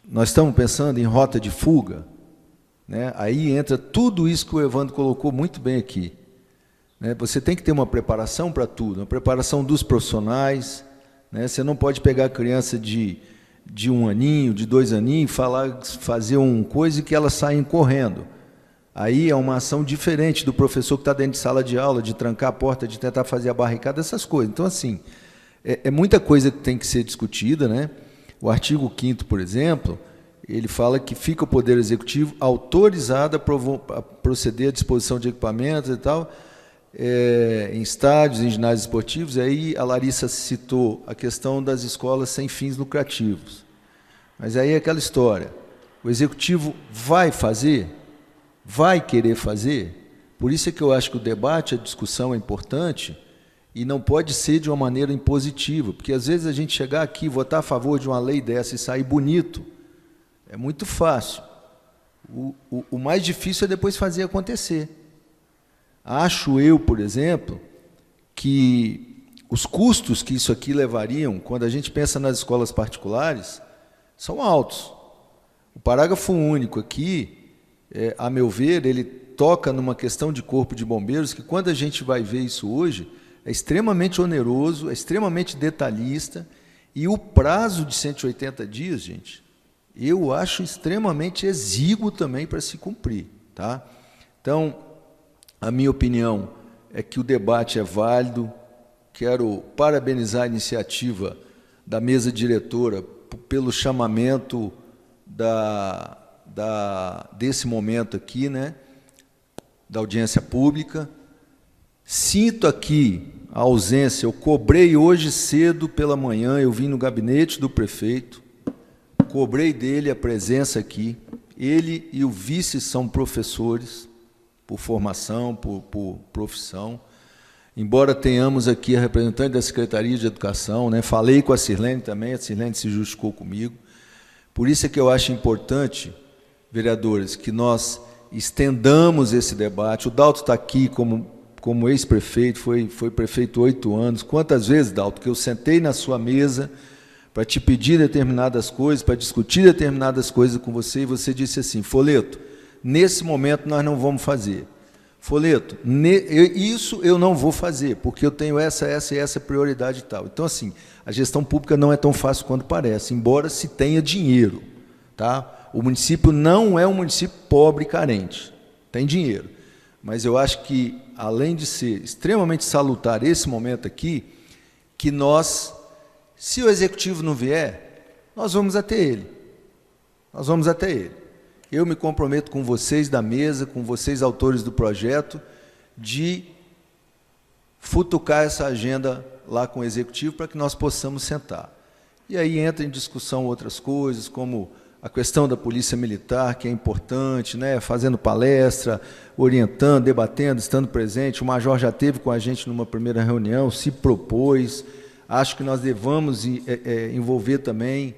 Nós estamos pensando em rota de fuga, né? Aí entra tudo isso que o Evandro colocou muito bem aqui, né? Você tem que ter uma preparação para tudo, uma preparação dos profissionais, né? Você não pode pegar a criança de 1 aninho, de 2 aninhos, fazer uma coisa e que elas saem correndo. Aí é uma ação diferente do professor que está dentro de sala de aula, de trancar a porta, de tentar fazer a barricada, essas coisas. Então, assim, é muita coisa que tem que ser discutida, né? O artigo 5º, por exemplo, ele fala que fica o Poder Executivo autorizado a proceder à disposição de equipamentos e tal, em estádios, em ginásios esportivos. Aí a Larissa citou a questão das escolas sem fins lucrativos. Mas aí é aquela história, o Executivo vai fazer? Vai querer fazer? Por isso é que eu acho que o debate, a discussão é importante e não pode ser de uma maneira impositiva, porque às vezes a gente chegar aqui, votar a favor de uma lei dessa e sair bonito, é muito fácil. O mais difícil é depois fazer acontecer. Acho eu, por exemplo, que os custos que isso aqui levariam, quando a gente pensa nas escolas particulares, são altos. O parágrafo único aqui, a meu ver, ele toca numa questão de corpo de bombeiros que, quando a gente vai ver isso hoje, é extremamente oneroso, é extremamente detalhista, e o prazo de 180 dias, gente, eu acho extremamente exíguo também para se cumprir, tá? Então, a minha opinião é que o debate é válido. Quero parabenizar a iniciativa da mesa diretora pelo chamamento desse momento aqui, né, da audiência pública. Sinto aqui a ausência, eu cobrei hoje cedo pela manhã, eu vim no gabinete do prefeito, cobrei dele a presença aqui. Ele e o vice são professores, por formação, por profissão. embora tenhamos aqui a representante da Secretaria de Educação, né, falei com a Sirlene também, a Sirlene se justificou comigo. Por isso é que eu acho importante, vereadores, que nós estendamos esse debate. O Dalto está aqui como ex-prefeito, foi prefeito 8 anos. Quantas vezes, Dalto, que eu sentei na sua mesa para te pedir determinadas coisas, para discutir determinadas coisas com você, e você disse assim: Foleto, nesse momento nós não vamos fazer. Foleto, isso eu não vou fazer, porque eu tenho essa e essa prioridade e tal. Então, assim, a gestão pública não é tão fácil quanto parece, embora se tenha dinheiro. Tá? O município não é um município pobre e carente, tem dinheiro. Mas eu acho que, além de ser extremamente salutar esse momento aqui, que nós, se o executivo não vier, nós vamos até ele. Nós vamos até ele. Eu me comprometo com vocês da mesa, com vocês autores do projeto, de futucar essa agenda lá com o executivo para que nós possamos sentar. E aí entra em discussão outras coisas, como a questão da Polícia Militar, que é importante, né, fazendo palestra, orientando, debatendo, estando presente. O major já esteve com a gente numa primeira reunião, se propôs. Acho que nós devamos envolver também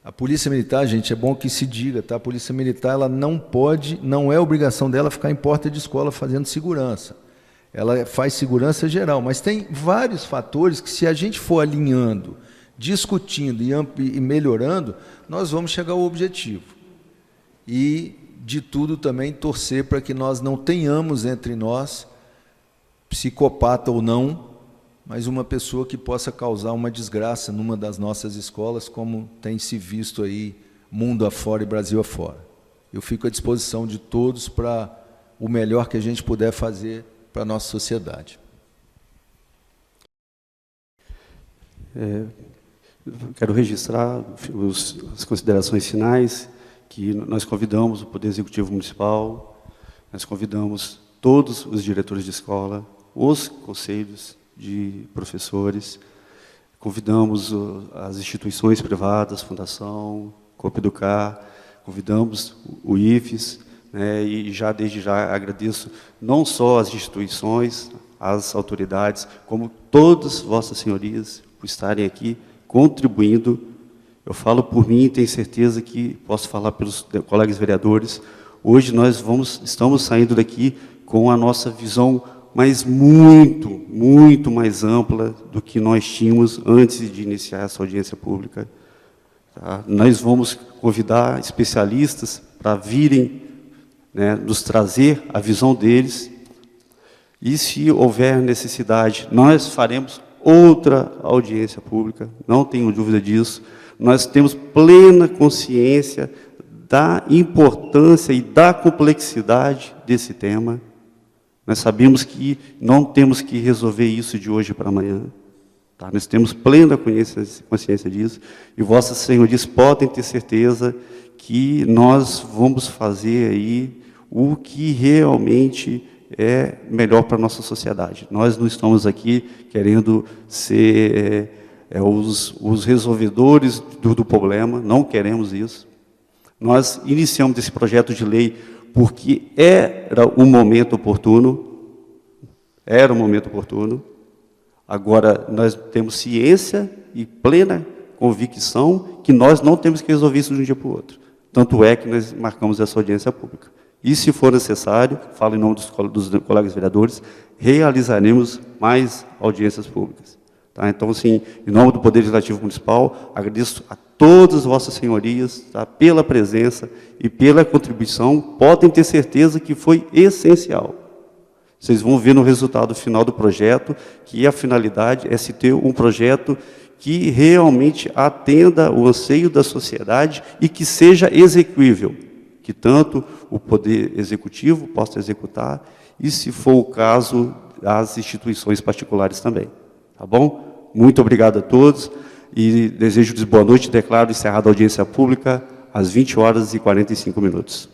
a Polícia Militar. Gente, é bom que se diga, tá? A Polícia Militar, ela não pode, não é obrigação dela ficar em porta de escola fazendo segurança. Ela faz segurança geral, mas tem vários fatores que, se a gente for alinhando, discutindo e melhorando, nós vamos chegar ao objetivo. E, de tudo, também torcer para que nós não tenhamos entre nós, psicopata ou não, mas uma pessoa que possa causar uma desgraça numa das nossas escolas, como tem se visto aí mundo afora e Brasil afora. Eu fico à disposição de todos para o melhor que a gente puder fazer para a nossa sociedade. Quero registrar as considerações finais, que nós convidamos o Poder Executivo Municipal, nós convidamos todos os diretores de escola, os conselhos de professores, convidamos as instituições privadas, Fundação, Copeducar, convidamos o IFES, né, e desde já agradeço não só as instituições, as autoridades, como todas vossas senhorias por estarem aqui contribuindo. Eu falo por mim e tenho certeza que posso falar pelos colegas vereadores. Hoje nós estamos saindo daqui com a nossa visão, mas muito mais ampla do que nós tínhamos antes de iniciar essa audiência pública. Tá? Nós vamos convidar especialistas para virem, né, nos trazer a visão deles, e, se houver necessidade, nós faremos outra audiência pública, não tenho dúvida disso. Nós temos plena consciência da importância e da complexidade desse tema. Nós sabemos que não temos que resolver isso de hoje para amanhã. Tá? Nós temos plena consciência disso, e vossas senhorias podem ter certeza que nós vamos fazer aí o que realmente é melhor para a nossa sociedade. Nós não estamos aqui querendo ser os resolvedores do problema, não queremos isso. Nós iniciamos esse projeto de lei porque era o momento oportuno, Agora, nós temos ciência e plena convicção que nós não temos que resolver isso de um dia para o outro. Tanto é que nós marcamos essa audiência pública. E, se for necessário, falo em nome dos colegas vereadores, realizaremos mais audiências públicas. Tá? Então, assim, em nome do Poder Legislativo Municipal, agradeço a todas vossas senhorias, tá, pela presença e pela contribuição. Podem ter certeza que foi essencial. Vocês vão ver no resultado final do projeto que a finalidade é se ter um projeto que realmente atenda o anseio da sociedade e que seja execuível, que tanto o Poder Executivo possa executar e, se for o caso, as instituições particulares também. Tá bom? Muito obrigado a todos e desejo-lhes boa noite. Declaro encerrada a audiência pública às 20h45.